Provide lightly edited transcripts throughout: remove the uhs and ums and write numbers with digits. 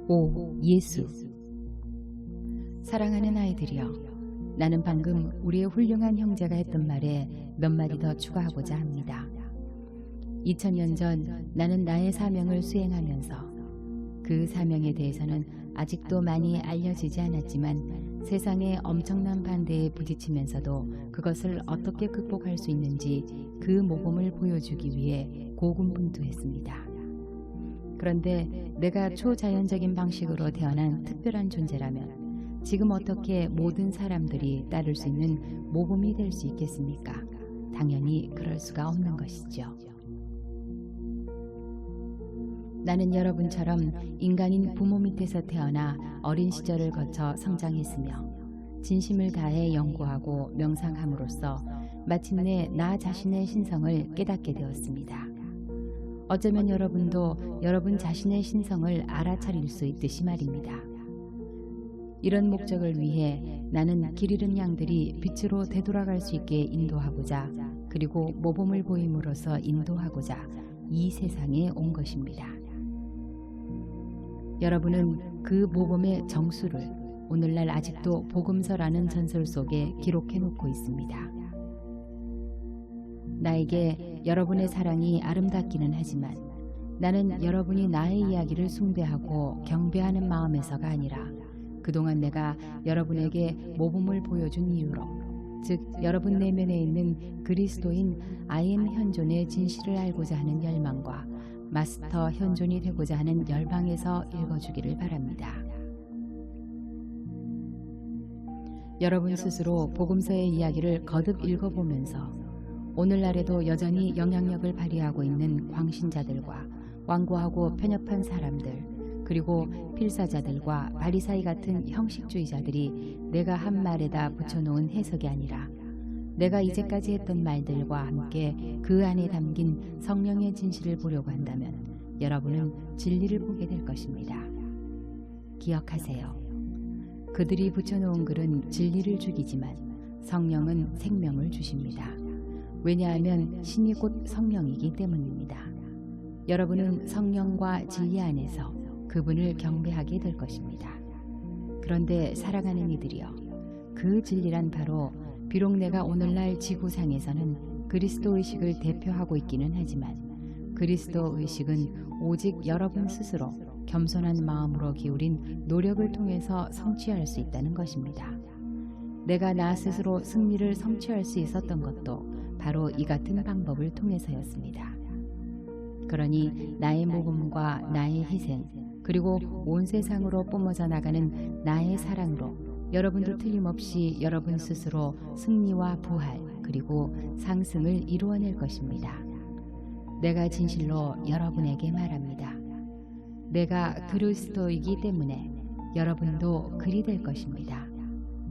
오 예수. 사랑하는 아이들이여, 나는 방금 우리의 훌륭한 형제가 했던 말에 몇 마디 더 추가하고자 합니다. 2000년 전 나는 나의 사명을 수행하면서, 그 사명에 대해서는 아직도 많이 알려지지 않았지만 세상의 엄청난 반대에 부딪히면서도 그것을 어떻게 극복할 수 있는지 그 모범을 보여주기 위해 고군분투했습니다. 그런데 내가 초자연적인 방식으로 태어난 특별한 존재라면 지금 어떻게 모든 사람들이 따를 수 있는 모범이 될 수 있겠습니까? 당연히 그럴 수가 없는 것이죠. 나는 여러분처럼 인간인 부모 밑에서 태어나 어린 시절을 거쳐 성장했으며 진심을 다해 연구하고 명상함으로써 마침내 나 자신의 신성을 깨닫게 되었습니다. 어쩌면 여러분도 여러분 자신의 신성을 알아차릴 수 있듯이 말입니다. 이런 목적을 위해 나는 길 잃은 양들이 빛으로 되돌아갈 수 있게 인도하고자, 그리고 모범을 보임으로써 인도하고자 이 세상에 온 것입니다. 여러분은 그 모범의 정수를 오늘날 아직도 복음서라는 전설 속에 기록해 놓고 있습니다. 나에게 여러분의 사랑이 아름답기는 하지만 나는 여러분이 나의 이야기를 숭배하고 경배하는 마음에서가 아니라 그동안 내가 여러분에게 모범을 보여준 이유로, 즉 여러분 내면에 있는 그리스도인 아엠 현존의 진실을 알고자 하는 열망과 마스터 현존이 되고자 하는 열방에서 읽어주기를 바랍니다. 여러분 스스로 복음서의 이야기를 거듭 읽어보면서 오늘날에도 여전히 영향력을 발휘하고 있는 광신자들과 완고하고 편협한 사람들, 그리고 필사자들과 바리사이 같은 형식주의자들이 내가 한 말에다 붙여놓은 해석이 아니라 내가 이제까지 했던 말들과 함께 그 안에 담긴 성령의 진실을 보려고 한다면 여러분은 진리를 보게 될 것입니다. 기억하세요. 그들이 붙여놓은 글은 진리를 죽이지만 성령은 생명을 주십니다. 왜냐하면 신이 곧 성령이기 때문입니다. 여러분은 성령과 진리 안에서 그분을 경배하게 될 것입니다. 그런데 사랑하는 이들이여, 그 진리란 바로 비록 내가 오늘날 지구상에서는 그리스도 의식을 대표하고 있기는 하지만 그리스도 의식은 오직 여러분 스스로 겸손한 마음으로 기울인 노력을 통해서 성취할 수 있다는 것입니다. 내가 나 스스로 승리를 성취할 수 있었던 것도 바로 이 같은 방법을 통해서였습니다. 그러니 나의 모범과 나의 희생, 그리고 온 세상으로 뿜어져 나가는 나의 사랑으로 여러분도 틀림없이 여러분 스스로 승리와 부활, 그리고 상승을 이루어낼 것입니다. 내가 진실로 여러분에게 말합니다. 내가 그리스도이기 때문에 여러분도 그리 될 것입니다.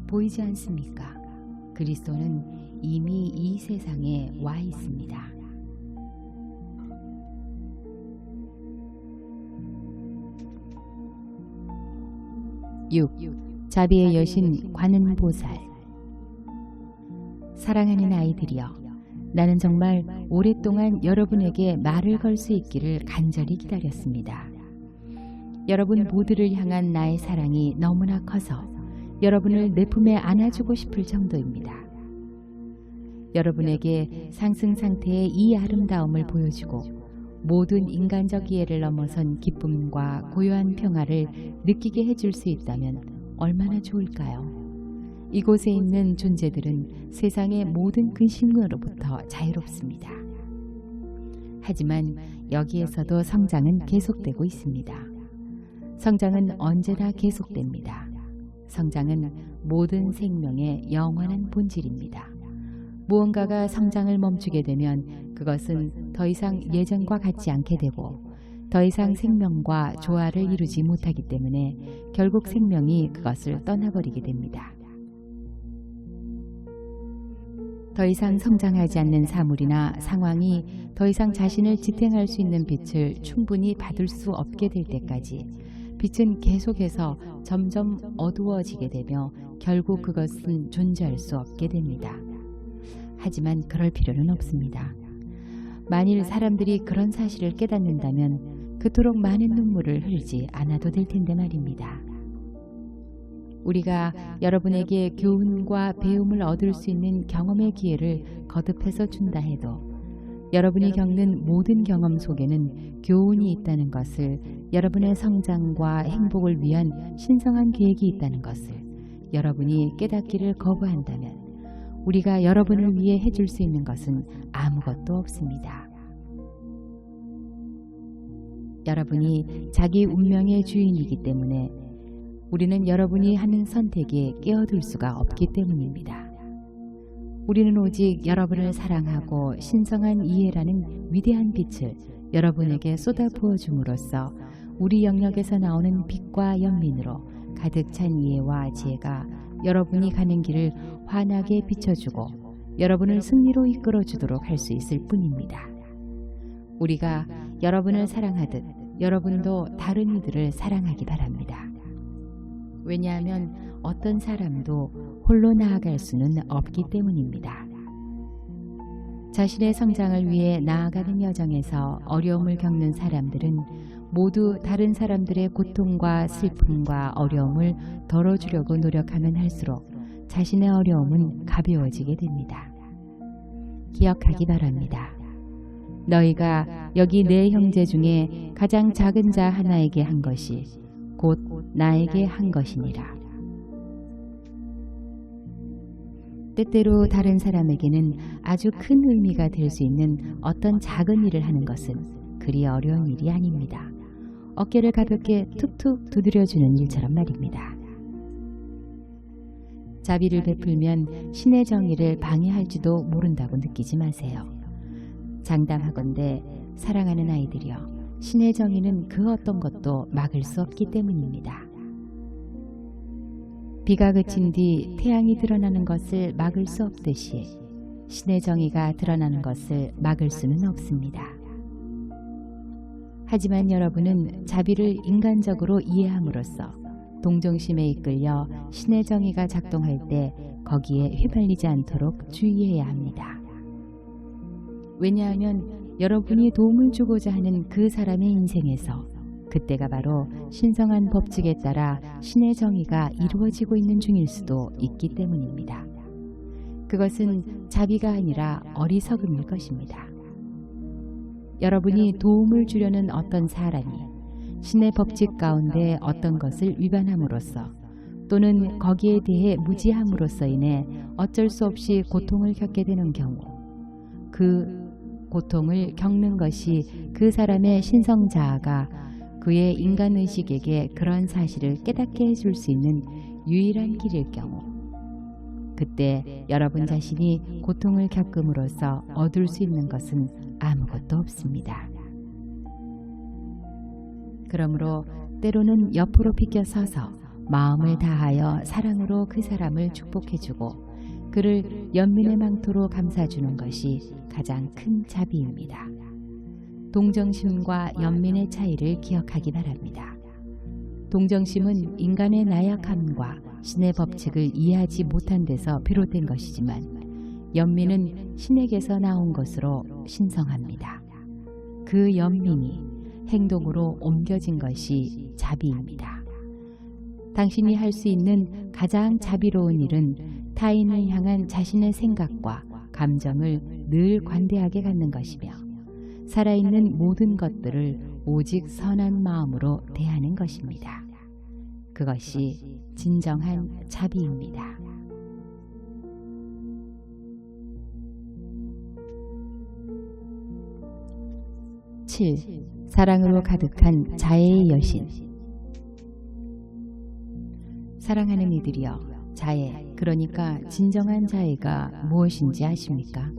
보이지 않습니까? 그리스도는 이미 이 세상에 와 있습니다. 6. 자비의 여신 관음보살. 사랑하는 아이들이여, 나는 정말 오랫동안 여러분에게 말을 걸 수 있기를 간절히 기다렸습니다. 여러분 모두를 향한 나의 사랑이 너무나 커서 여러분을 내 품에 안아주고 싶을 정도입니다. 여러분에게 상승 상태의 이 아름다움을 보여주고 모든 인간적 이해를 넘어선 기쁨과 고요한 평화를 느끼게 해줄 수 있다면 얼마나 좋을까요? 이곳에 있는 존재들은 세상의 모든 근심으로부터 자유롭습니다. 하지만 여기에서도 성장은 계속되고 있습니다. 성장은 언제나 계속됩니다. 성장은 모든 생명의 영원한 본질입니다. 무언가가 성장을 멈추게 되면 그것은 더 이상 예전과 같지 않게 되고 더 이상 생명과 조화를 이루지 못하기 때문에 결국 생명이 그것을 떠나버리게 됩니다. 더 이상 성장하지 않는 사물이나 상황이 더 이상 자신을 지탱할 수 있는 빛을 충분히 받을 수 없게 될 때까지 빛은 계속해서 점점 어두워지게 되며 결국 그것은 존재할 수 없게 됩니다. 하지만 그럴 필요는 없습니다. 만일 사람들이 그런 사실을 깨닫는다면 그토록 많은 눈물을 흘리지 않아도 될 텐데 말입니다. 우리가 여러분에게 교훈과 배움을 얻을 수 있는 경험의 기회를 거듭해서 준다 해도 여러분이 겪는 모든 경험 속에는 교훈이 있다는 것을, 여러분의 성장과 행복을 위한 신성한 계획이 있다는 것을 여러분이 깨닫기를 거부한다면 우리가 여러분을 위해 해줄 수 있는 것은 아무것도 없습니다. 여러분이 자기 운명의 주인이기 때문에 우리는 여러분이 하는 선택에 끼어들 수가 없기 때문입니다. 우리는 오직 여러분을 사랑하고 신성한 이해라는 위대한 빛을 여러분에게 쏟아부어 줌으로써 우리 영역에서 나오는 빛과 연민으로 가득 찬 이해와 지혜가 여러분이 가는 길을 환하게 비춰주고 여러분을 승리로 이끌어주도록 할 수 있을 뿐입니다. 우리가 여러분을 사랑하듯 여러분도 다른 이들을 사랑하기 바랍니다. 왜냐하면 어떤 사람도 홀로 나아갈 수는 없기 때문입니다. 자신의 성장을 위해 나아가는 여정에서 어려움을 겪는 사람들은 모두 다른 사람들의 고통과 슬픔과 어려움을 덜어주려고 노력하면 할수록 자신의 어려움은 가벼워지게 됩니다. 기억하기 바랍니다. 너희가 여기 내 형제 중에 가장 작은 자 하나에게 한 것이 곧 나에게 한 것이니라. 때때로 다른 사람에게는 아주 큰 의미가 될 수 있는 어떤 작은 일을 하는 것은 그리 어려운 일이 아닙니다. 어깨를 가볍게 툭툭 두드려주는 일처럼 말입니다. 자비를 베풀면 신의 정의를 방해할지도 모른다고 느끼지 마세요. 장담하건대 사랑하는 아이들이여, 신의 정의는 그 어떤 것도 막을 수 없기 때문입니다. 비가 그친 뒤 태양이 드러나는 것을 막을 수 없듯이 신의 정의가 드러나는 것을 막을 수는 없습니다. 하지만 여러분은 자비를 인간적으로 이해함으로써 동정심에 이끌려 신의 정의가 작동할 때 거기에 휘말리지 않도록 주의해야 합니다. 왜냐하면 여러분이 도움을 주고자 하는 그 사람의 인생에서 그때가 바로 신성한 법칙에 따라 신의 정의가 이루어지고 있는 중일 수도 있기 때문입니다. 그것은 자비가 아니라 어리석음일 것입니다. 여러분이 도움을 주려는 어떤 사람이 신의 법칙 가운데 어떤 것을 위반함으로써 또는 거기에 대해 무지함으로써 인해 어쩔 수 없이 고통을 겪게 되는 경우, 그 고통을 겪는 것이 그 사람의 신성자아가 그의 인간의식에게 그런 사실을 깨닫게 해줄 수 있는 유일한 길일 경우, 그때 여러분 자신이 고통을 겪음으로써 얻을 수 있는 것은 아무것도 없습니다. 그러므로 때로는 옆으로 비껴 서서 마음을 다하여 사랑으로 그 사람을 축복해주고 그를 연민의 망토로 감싸주는 것이 가장 큰 자비입니다. 동정심과 연민의 차이를 기억하기 바랍니다. 동정심은 인간의 나약함과 신의 법칙을 이해하지 못한 데서 비롯된 것이지만 연민은 신에게서 나온 것으로 신성합니다. 그 연민이 행동으로 옮겨진 것이 자비입니다. 당신이 할 수 있는 가장 자비로운 일은 타인을 향한 자신의 생각과 감정을 늘 관대하게 갖는 것이며 살아있는 모든 것들을 오직 선한 마음으로 대하는 것입니다. 그것이 진정한 자비입니다. 7. 사랑으로 가득한 자애의 여신. 사랑하는 이들이여, 자애, 그러니까 진정한 자애가 무엇인지 아십니까?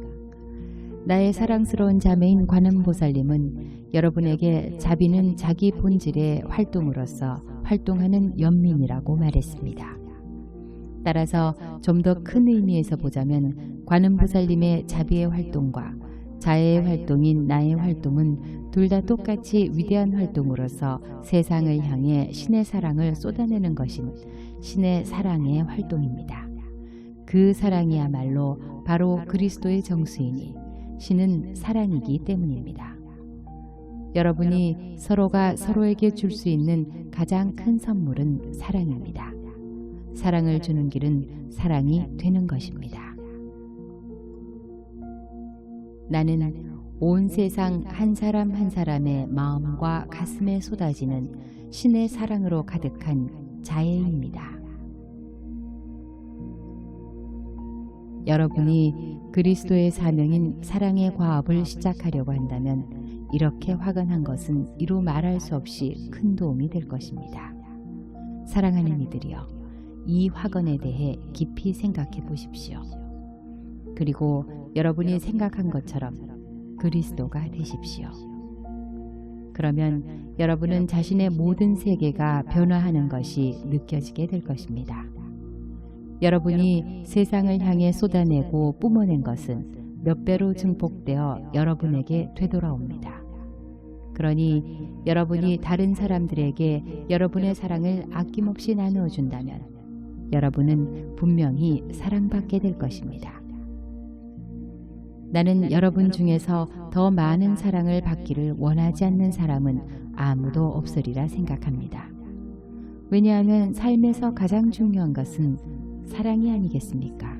나의 사랑스러운 자매인 관음보살님은 여러분에게 자비는 자기 본질의 활동으로서 활동하는 연민이라고 말했습니다. 따라서 좀 더 큰 의미에서 보자면 관음보살님의 자비의 활동과 자애의 활동인 나의 활동은 둘 다 똑같이 위대한 활동으로서 세상을 향해 신의 사랑을 쏟아내는 것인 신의 사랑의 활동입니다. 그 사랑이야말로 바로 그리스도의 정수이니 신은 사랑이기 때문입니다. 여러분이 서로가 서로에게 줄 수 있는 가장 큰 선물은 사랑입니다. 사랑을 주는 길은 사랑이 되는 것입니다. 나는 온 세상 한 사람 한 사람의 마음과 가슴에 쏟아지는 신의 사랑으로 가득한 자애입니다. 여러분이 그리스도의 사명인 사랑의 과업을 시작하려고 한다면 이렇게 화건한 것은 이루 말할 수 없이 큰 도움이 될 것입니다. 사랑하는 이들이여, 이 화건에 대해 깊이 생각해 보십시오. 그리고 여러분이 생각한 것처럼 그리스도가 되십시오. 그러면 여러분은 자신의 모든 세계가 변화하는 것이 느껴지게 될 것입니다. 여러분이 세상을 향해 쏟아내고 뿜어낸 것은 몇 배로 증폭되어 여러분에게 되돌아옵니다. 그러니 여러분이 다른 사람들에게 여러분의 사랑을 아낌없이 나누어 준다면 여러분은 분명히 사랑받게 될 것입니다. 나는 여러분 중에서 더 많은 사랑을 받기를 원하지 않는 사람은 아무도 없으리라 생각합니다. 왜냐하면 삶에서 가장 중요한 것은 사랑이 아니겠습니까?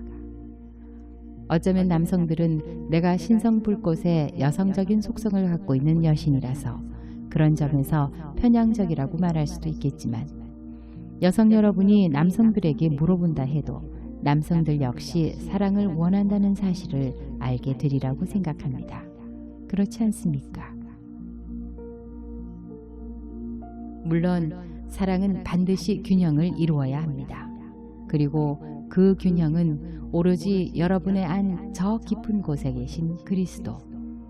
어쩌면 남성들은 내가 신성불꽃의 여성적인 속성을 갖고 있는 여신이라서 그런 점에서 편향적이라고 말할 수도 있겠지만, 여성 여러분이 남성들에게 물어본다 해도 남성들 역시 사랑을 원한다는 사실을 알게 되리라고 생각합니다. 그렇지 않습니까? 물론 사랑은 반드시 균형을 이루어야 합니다. 그리고 그 균형은 오로지 여러분의 안 저 깊은 곳에 계신 그리스도,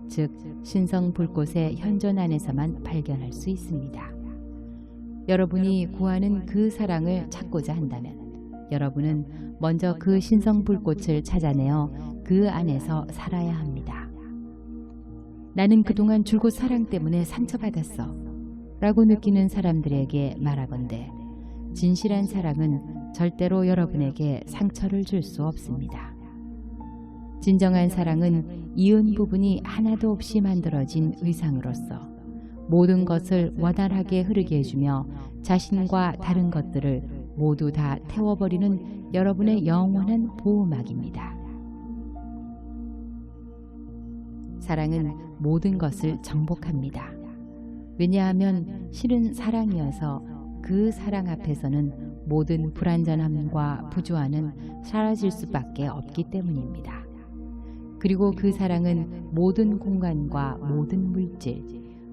즉 신성불꽃의 현존 안에서만 발견할 수 있습니다. 여러분이 구하는 그 사랑을 찾고자 한다면 여러분은 먼저 그 신성불꽃을 찾아내어 그 안에서 살아야 합니다. 나는 그동안 줄곧 사랑 때문에 상처받았어 라고 느끼는 사람들에게 말하건대 진실한 사랑은 절대로 여러분에게 상처를 줄 수 없습니다. 진정한 사랑은 이은 부분이 하나도 없이 만들어진 의상으로서 모든 것을 원활하게 흐르게 해주며 자신과 다른 것들을 모두 다 태워버리는 여러분의 영원한 보호막입니다. 사랑은 모든 것을 정복합니다. 왜냐하면 실은 사랑이어서 그 사랑 앞에서는 모든 불완전함과 부조함은 사라질 수밖에 없기 때문입니다. 그리고 그 사랑은 모든 공간과 모든 물질,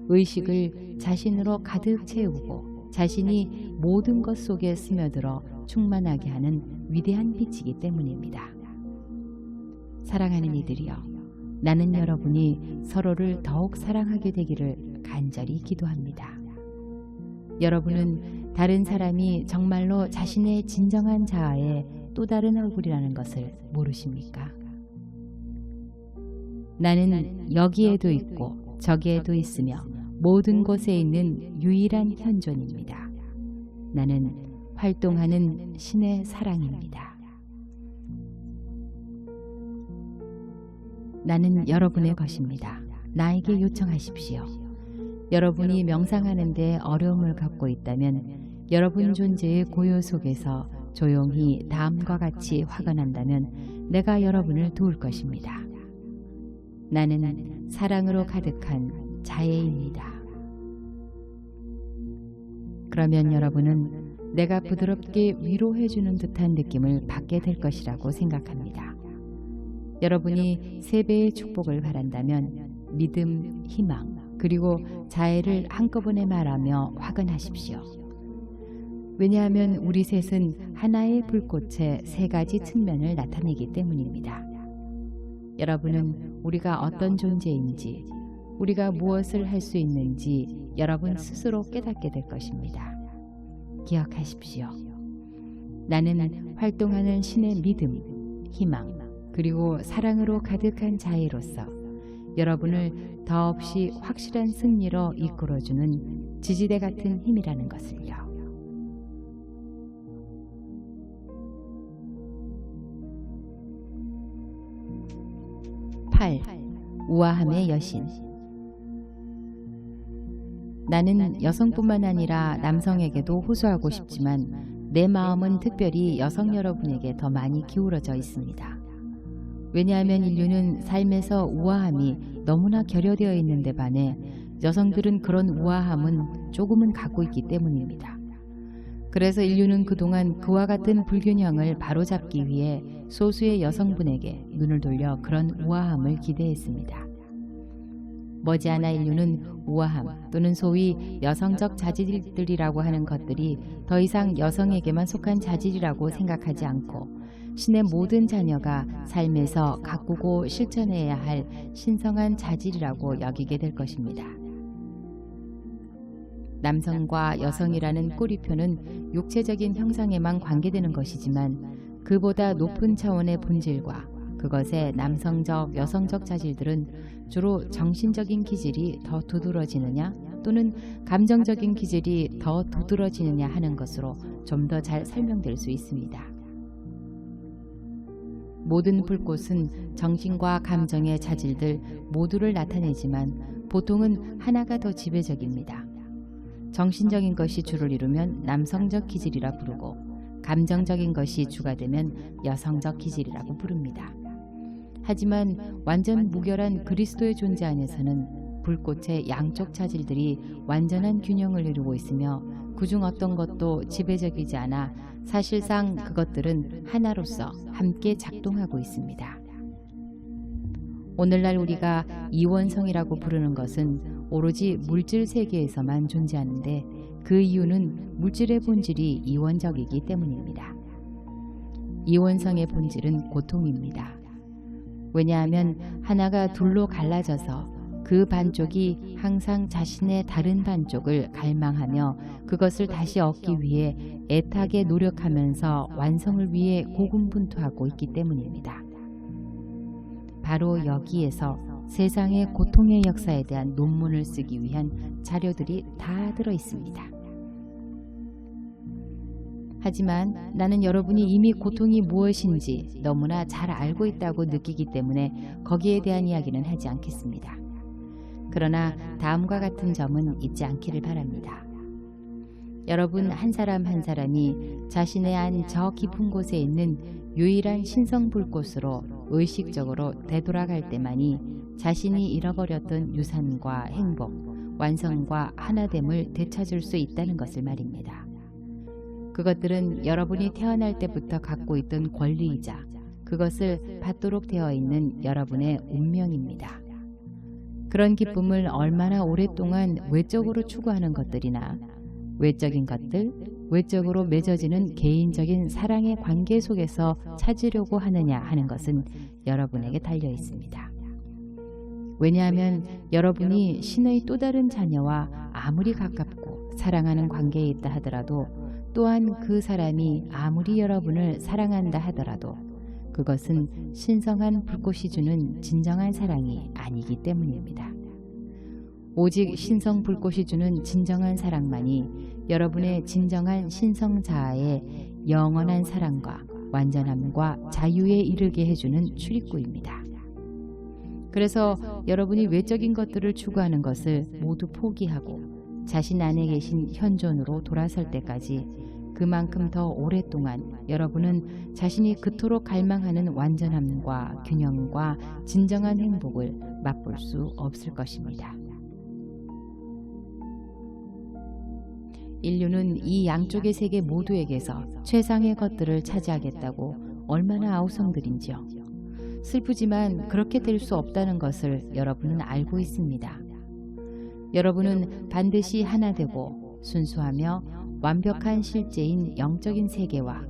의식을 자신으로 가득 채우고 자신이 모든 것 속에 스며들어 충만하게 하는 위대한 빛이기 때문입니다. 사랑하는 이들이여, 나는 여러분이 서로를 더욱 사랑하게 되기를 간절히 기도합니다. 여러분은 다른 사람이 정말로 자신의 진정한 자아의 또 다른 얼굴이라는 것을 모르십니까? 나는 여기에도 있고 저기에도 있으며 모든 곳에 있는 유일한 현존입니다. 나는 활동하는 신의 사랑입니다. 나는 여러분의 것입니다. 나에게 요청하십시오. 여러분이 명상하는 데 어려움을 갖고 있다면, 여러분 존재의 고요 속에서 조용히 다음과 같이 화가 난다면 내가 여러분을 도울 것입니다. 나는 사랑으로 가득한 자애입니다. 그러면 여러분은 내가 부드럽게 위로해주는 듯한 느낌을 받게 될 것이라고 생각합니다. 여러분이 3배의 축복을 바란다면 믿음, 희망, 그리고 자애를 한꺼번에 말하며 화근하십시오. 왜냐하면 우리 셋은 하나의 불꽃의 3가지 측면을 나타내기 때문입니다. 여러분은 우리가 어떤 존재인지, 우리가 무엇을 할 수 있는지 여러분 스스로 깨닫게 될 것입니다. 기억하십시오. 나는 활동하는 신의 믿음, 희망, 그리고 사랑으로 가득한 자애로서 여러분을 더없이 확실한 승리로 이끌어주는 지지대 같은 힘이라는 것을요. 8. 우아함의 여신. 나는 여성뿐만 아니라 남성에게도 호소하고 싶지만 내 마음은 특별히 여성 여러분에게 더 많이 기울어져 있습니다. 왜냐하면 인류는 삶에서 우아함이 너무나 결여되어 있는데 반해 여성들은 그런 우아함은 조금은 갖고 있기 때문입니다. 그래서 인류는 그동안 그와 같은 불균형을 바로잡기 위해 소수의 여성분에게 눈을 돌려 그런 우아함을 기대했습니다. 머지않아 인류는 우아함 또는 소위 여성적 자질들이라고 하는 것들이 더 이상 여성에게만 속한 자질이라고 생각하지 않고 신의 모든 자녀가 삶에서 가꾸고 실천해야 할 신성한 자질이라고 여기게 될 것입니다. 남성과 여성이라는 꼬리표는 육체적인 형상에만 관계되는 것이지만 그보다 높은 차원의 본질과 그것의 남성적, 여성적 자질들은 주로 정신적인 기질이 더 두드러지느냐 또는 감정적인 기질이 더 두드러지느냐 하는 것으로 좀 더 잘 설명될 수 있습니다. 모든 불꽃은 정신과 감정의 자질들 모두를 나타내지만 보통은 하나가 더 지배적입니다. 정신적인 것이 주를 이루면 남성적 기질이라 부르고 감정적인 것이 주가 되면 여성적 기질이라고 부릅니다. 하지만 완전 무결한 그리스도의 존재 안에서는 불꽃의 양쪽 자질들이 완전한 균형을 이루고 있으며 그중 어떤 것도 지배적이지 않아 사실상 그것들은 하나로서 함께 작동하고 있습니다. 오늘날 우리가 이원성이라고 부르는 것은 오로지 물질 세계에서만 존재하는데 그 이유는 물질의 본질이 이원적이기 때문입니다. 이원성의 본질은 고통입니다. 왜냐하면 하나가 둘로 갈라져서 그 반쪽이 항상 자신의 다른 반쪽을 갈망하며 그것을 다시 얻기 위해 애타게 노력하면서 완성을 위해 고군분투하고 있기 때문입니다. 바로 여기에서 세상의 고통의 역사에 대한 논문을 쓰기 위한 자료들이 다 들어 있습니다. 하지만 나는 여러분이 이미 고통이 무엇인지 너무나 잘 알고 있다고 느끼기 때문에 거기에 대한 이야기는 하지 않겠습니다. 그러나 다음과 같은 점은 잊지 않기를 바랍니다. 여러분 한 사람 한 사람이 자신의 안 저 깊은 곳에 있는 유일한 신성 불꽃으로 의식적으로 되돌아갈 때만이 자신이 잃어버렸던 유산과 행복, 완성과 하나됨을 되찾을 수 있다는 것을 말입니다. 그것들은 여러분이 태어날 때부터 갖고 있던 권리이자 그것을 받도록 되어 있는 여러분의 운명입니다. 그런 기쁨을 얼마나 오랫동안 외적으로 추구하는 것들이나 외적인 것들, 외적으로 맺어지는 개인적인 사랑의 관계 속에서 찾으려고 하느냐 하는 것은 여러분에게 달려 있습니다. 왜냐하면 여러분이 신의 또 다른 자녀와 아무리 가깝고 사랑하는 관계에 있다 하더라도 또한 그 사람이 아무리 여러분을 사랑한다 하더라도 그것은 신성한 불꽃이 주는 진정한 사랑이 아니기 때문입니다. 오직 신성 불꽃이 주는 진정한 사랑만이 여러분의 진정한 신성 자아의 영원한 사랑과 완전함과 자유에 이르게 해주는 출입구입니다. 그래서 여러분이 외적인 것들을 추구하는 것을 모두 포기하고 자신 안에 계신 현존으로 돌아설 때까지 그만큼 더 오랫동안 여러분은 자신이 그토록 갈망하는 완전함과 균형과 진정한 행복을 맛볼 수 없을 것입니다. 인류는 이 양쪽의 세계 모두에게서 최상의 것들을 차지하겠다고 얼마나 아우성들인지요. 슬프지만 그렇게 될 수 없다는 것을 여러분은 알고 있습니다. 여러분은 반드시 하나 되고 순수하며 완벽한 실제인 영적인 세계와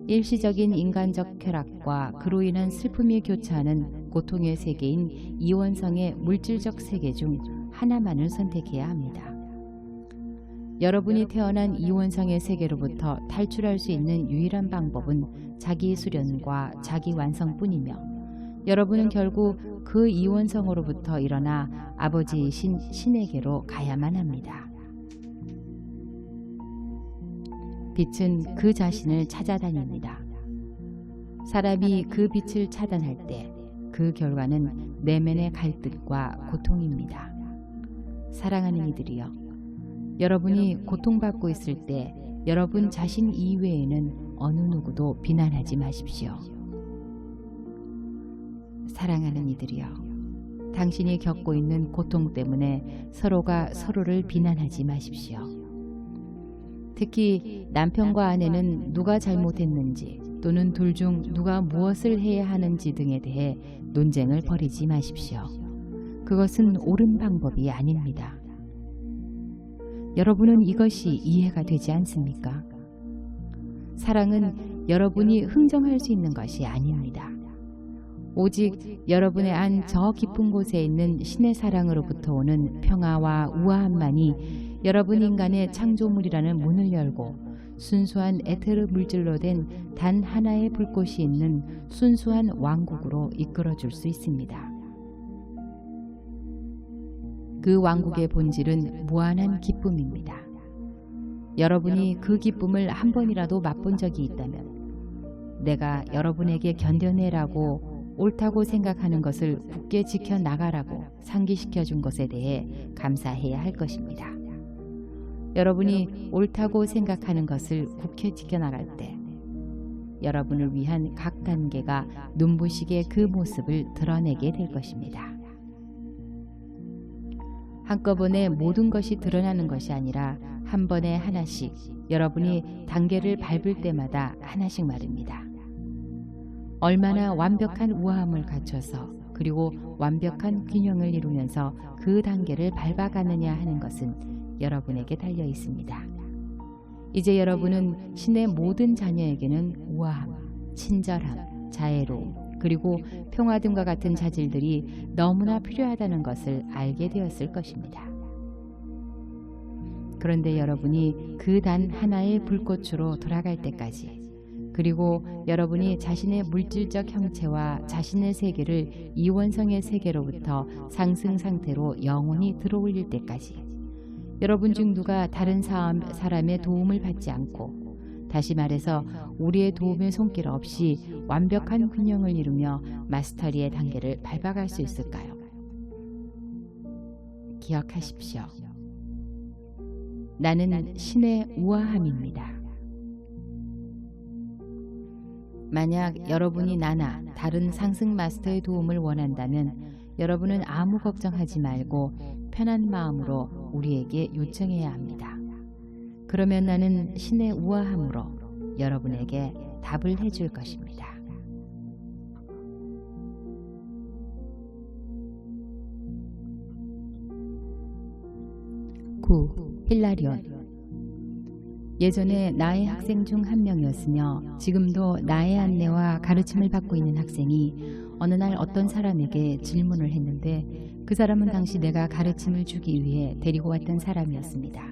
일시적인 인간적 쾌락과 그로 인한 슬픔이 교차하는 고통의 세계인 이원성의 물질적 세계 중 하나만을 선택해야 합니다. 여러분이 태어난 이원성의 세계로부터 탈출할 수 있는 유일한 방법은 자기 수련과 자기 완성뿐이며 여러분은 결국 그 이원성으로부터 일어나 아버지이신 신에게로 가야만 합니다. 빛은 그 자신을 찾아다닙니다. 사람이 그 빛을 차단할 때 그 결과는 내면의 갈등과 고통입니다. 사랑하는 이들이여, 여러분이 고통받고 있을 때 여러분 자신 이외에는 어느 누구도 비난하지 마십시오. 사랑하는 이들이여, 당신이 겪고 있는 고통 때문에 서로가 서로를 비난하지 마십시오. 특히 남편과 아내는 누가 잘못했는지 또는 둘 중 누가 무엇을 해야 하는지 등에 대해 논쟁을 벌이지 마십시오. 그것은 옳은 방법이 아닙니다. 여러분은 이것이 이해가 되지 않습니까? 사랑은 여러분이 흥정할 수 있는 것이 아닙니다. 오직 여러분의 안 저 깊은 곳에 있는 신의 사랑으로부터 오는 평화와 우아함만이 여러분 인간의 창조물이라는 문을 열고 순수한 에테르 물질로 된 단 하나의 불꽃이 있는 순수한 왕국으로 이끌어 줄 수 있습니다. 그 왕국의 본질은 무한한 기쁨입니다. 여러분이 그 기쁨을 한 번이라도 맛본 적이 있다면 내가 여러분에게 견뎌내라고 옳다고 생각하는 것을 굳게 지켜나가라고 상기시켜 준 것에 대해 감사해야 할 것입니다. 여러분이 옳다고 생각하는 것을 굳게 지켜나갈 때 여러분을 위한 각 단계가 눈부시게 그 모습을 드러내게 될 것입니다. 한꺼번에 모든 것이 드러나는 것이 아니라 한 번에 하나씩 여러분이 단계를 밟을 때마다 하나씩 말입니다. 얼마나 완벽한 우아함을 갖춰서 그리고 완벽한 균형을 이루면서 그 단계를 밟아가느냐 하는 것은 여러분에게 달려 있습니다. 이제 여러분은 신의 모든 자녀에게는 우아함, 친절함, 자애로움, 그리고 평화 등과 같은 자질들이 너무나 필요하다는 것을 알게 되었을 것입니다. 그런데 여러분이 그 단 하나의 불꽃으로 돌아갈 때까지, 그리고 여러분이 자신의 물질적 형체와 자신의 세계를 이원성의 세계로부터 상승 상태로 영원히 들어올릴 때까지 여러분 중 누가 다른 사람의 도움을 받지 않고, 다시 말해서 우리의 도움의 손길 없이 완벽한 균형을 이루며 마스터리의 단계를 밟아갈 수 있을까요? 기억하십시오. 나는 신의 우아함입니다. 만약 여러분이 나나 다른 상승 마스터의 도움을 원한다면 여러분은 아무 걱정하지 말고 편한 마음으로 우리에게 요청해야 합니다. 그러면 나는 신의 우아함으로 여러분에게 답을 해줄 것입니다. 9. 힐라리온. 예전에 나의 학생 중 한 명이었으며 지금도 나의 안내와 가르침을 받고 있는 학생이 어느 날 어떤 사람에게 질문을 했는데 그 사람은 당시 내가 가르침을 주기 위해 데리고 왔던 사람이었습니다.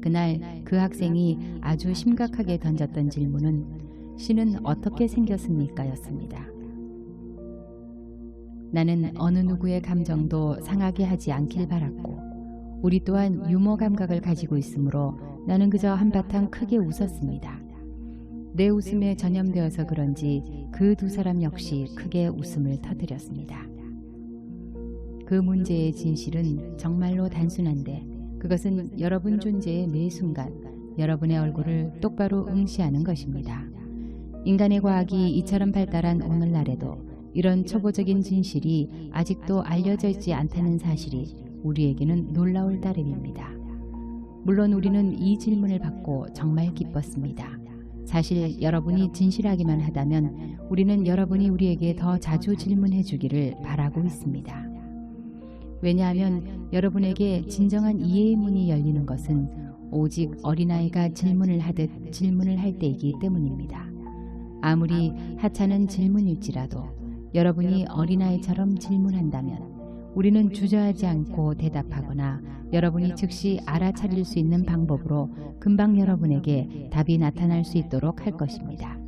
그날 그 학생이 아주 심각하게 던졌던 질문은 신은 어떻게 생겼습니까? 였습니다. 나는 어느 누구의 감정도 상하게 하지 않길 바랐고 우리 또한 유머 감각을 가지고 있으므로 나는 그저 한바탕 크게 웃었습니다. 내 웃음에 전염되어서 그런지 그 두 사람 역시 크게 웃음을 터뜨렸습니다. 그 문제의 진실은 정말로 단순한데 그것은 여러분 존재의 매 순간 여러분의 얼굴을 똑바로 응시하는 것입니다. 인간의 과학이 이처럼 발달한 오늘날에도 이런 초보적인 진실이 아직도 알려져 있지 않다는 사실이 우리에게는 놀라울 따름입니다. 물론 우리는 이 질문을 받고 정말 기뻤습니다. 사실 여러분이 진실하기만 하다면 우리는 여러분이 우리에게 더 자주 질문해 주기를 바라고 있습니다. 왜냐하면 여러분에게 진정한 이해의 문이 열리는 것은 오직 어린아이가 질문을 하듯 질문을 할 때이기 때문입니다. 아무리 하찮은 질문일지라도 여러분이 어린아이처럼 질문한다면 우리는 주저하지 않고 대답하거나 여러분이 즉시 알아차릴 수 있는 방법으로 금방 여러분에게 답이 나타날 수 있도록 할 것입니다.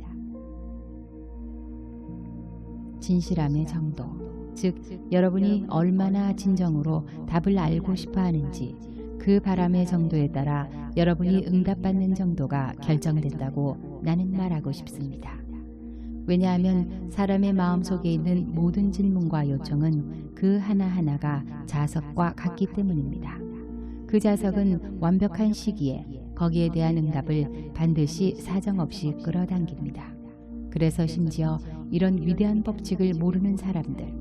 진실함의 정도, 즉 여러분이 얼마나 진정으로 답을 알고 싶어 하는지 그 바람의 정도에 따라 여러분이 응답받는 정도가 결정된다고 나는 말하고 싶습니다. 왜냐하면 사람의 마음속에 있는 모든 질문과 요청은 그 하나하나가 자석과 같기 때문입니다. 그 자석은 완벽한 시기에 거기에 대한 응답을 반드시 사정없이 끌어당깁니다. 그래서 심지어 이런 위대한 법칙을 모르는 사람들,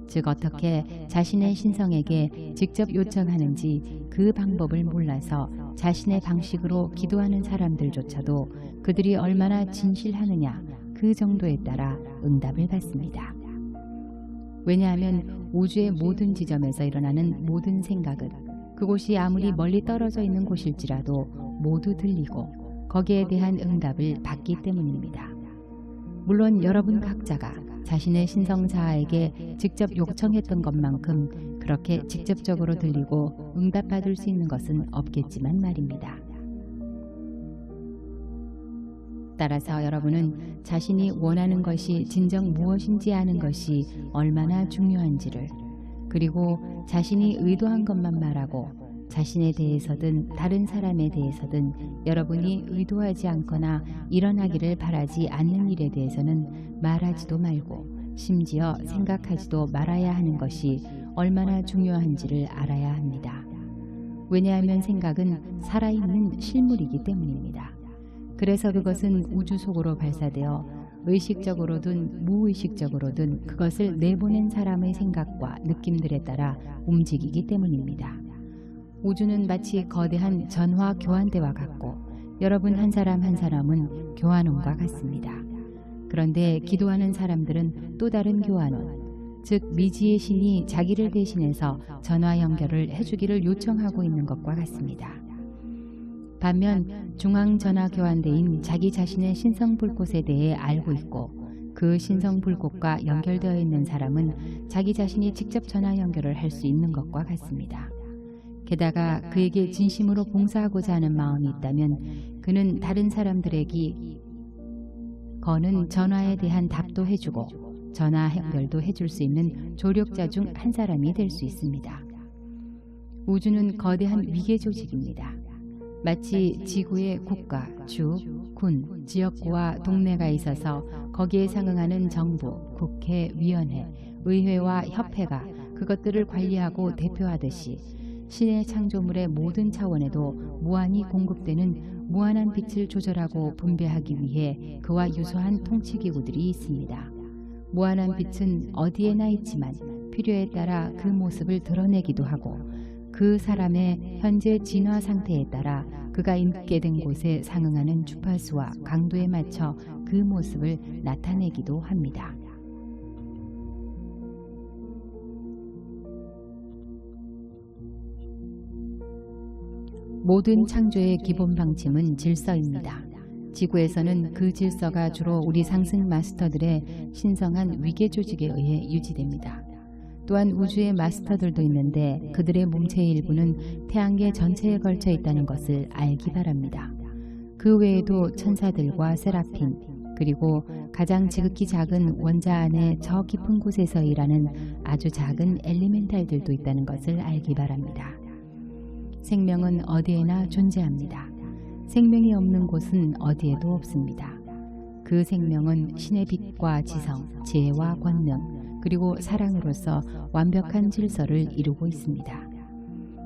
즉 어떻게 자신의 신성에게 직접 요청하는지 그 방법을 몰라서 자신의 방식으로 기도하는 사람들조차도 그들이 얼마나 진실하느냐 그 정도에 따라 응답을 받습니다. 왜냐하면 우주의 모든 지점에서 일어나는 모든 생각은 그곳이 아무리 멀리 떨어져 있는 곳일지라도 모두 들리고 거기에 대한 응답을 받기 때문입니다. 물론 여러분 각자가 자신의 신성 자아에게 직접 요청했던 것만큼 그렇게 직접적으로 들리고 응답받을 수 있는 것은 없겠지만 말입니다. 따라서 여러분은 자신이 원하는 것이 진정 무엇인지 아는 것이 얼마나 중요한지를, 그리고 자신이 의도한 것만 말하고 자신에 대해서든 다른 사람에 대해서든 여러분이 의도하지 않거나 일어나기를 바라지 않는 일에 대해서는 말하지도 말고 심지어 생각하지도 말아야 하는 것이 얼마나 중요한지를 알아야 합니다. 왜냐하면 생각은 살아있는 실물이기 때문입니다. 그래서 그것은 우주 속으로 발사되어 의식적으로든 무의식적으로든 그것을 내보낸 사람의 생각과 느낌들에 따라 움직이기 때문입니다. 우주는 마치 거대한 전화 교환대와 같고 여러분 한 사람 한 사람은 교환원과 같습니다. 그런데 기도하는 사람들은 또 다른 교환원, 즉 미지의 신이 자기를 대신해서 전화 연결을 해주기를 요청하고 있는 것과 같습니다. 반면 중앙전화교환대인 자기 자신의 신성불꽃에 대해 알고 있고 그 신성불꽃과 연결되어 있는 사람은 자기 자신이 직접 전화 연결을 할 수 있는 것과 같습니다. 게다가 그에게 진심으로 봉사하고자 하는 마음이 있다면 그는 다른 사람들에게 거는 전화에 대한 답도 해주고 전화 연결도 해줄 수 있는 조력자 중 한 사람이 될 수 있습니다. 우주는 거대한 위계 조직입니다. 마치 지구의 국가, 주, 군, 지역구와 동네가 있어서 거기에 상응하는 정부, 국회, 위원회, 의회와 협회가 그것들을 관리하고 대표하듯이 신의 창조물의 모든 차원에도 무한히 공급되는 무한한 빛을 조절하고 분배하기 위해 그와 유사한 통치기구들이 있습니다. 무한한 빛은 어디에나 있지만 필요에 따라 그 모습을 드러내기도 하고 그 사람의 현재 진화 상태에 따라 그가 있게 된 곳에 상응하는 주파수와 강도에 맞춰 그 모습을 나타내기도 합니다. 모든 창조의 기본 방침은 질서입니다. 지구에서는 그 질서가 주로 우리 상승 마스터들의 신성한 위계 조직에 의해 유지됩니다. 또한 우주의 마스터들도 있는데 그들의 몸체의 일부는 태양계 전체에 걸쳐 있다는 것을 알기 바랍니다. 그 외에도 천사들과 세라핀, 그리고 가장 지극히 작은 원자 안의 저 깊은 곳에서 일하는 아주 작은 엘리멘탈들도 있다는 것을 알기 바랍니다. 생명은 어디에나 존재합니다. 생명이 없는 곳은 어디에도 없습니다. 그 생명은 신의 빛과 지성, 지혜와 권능, 그리고 사랑으로서 완벽한 질서를 이루고 있습니다.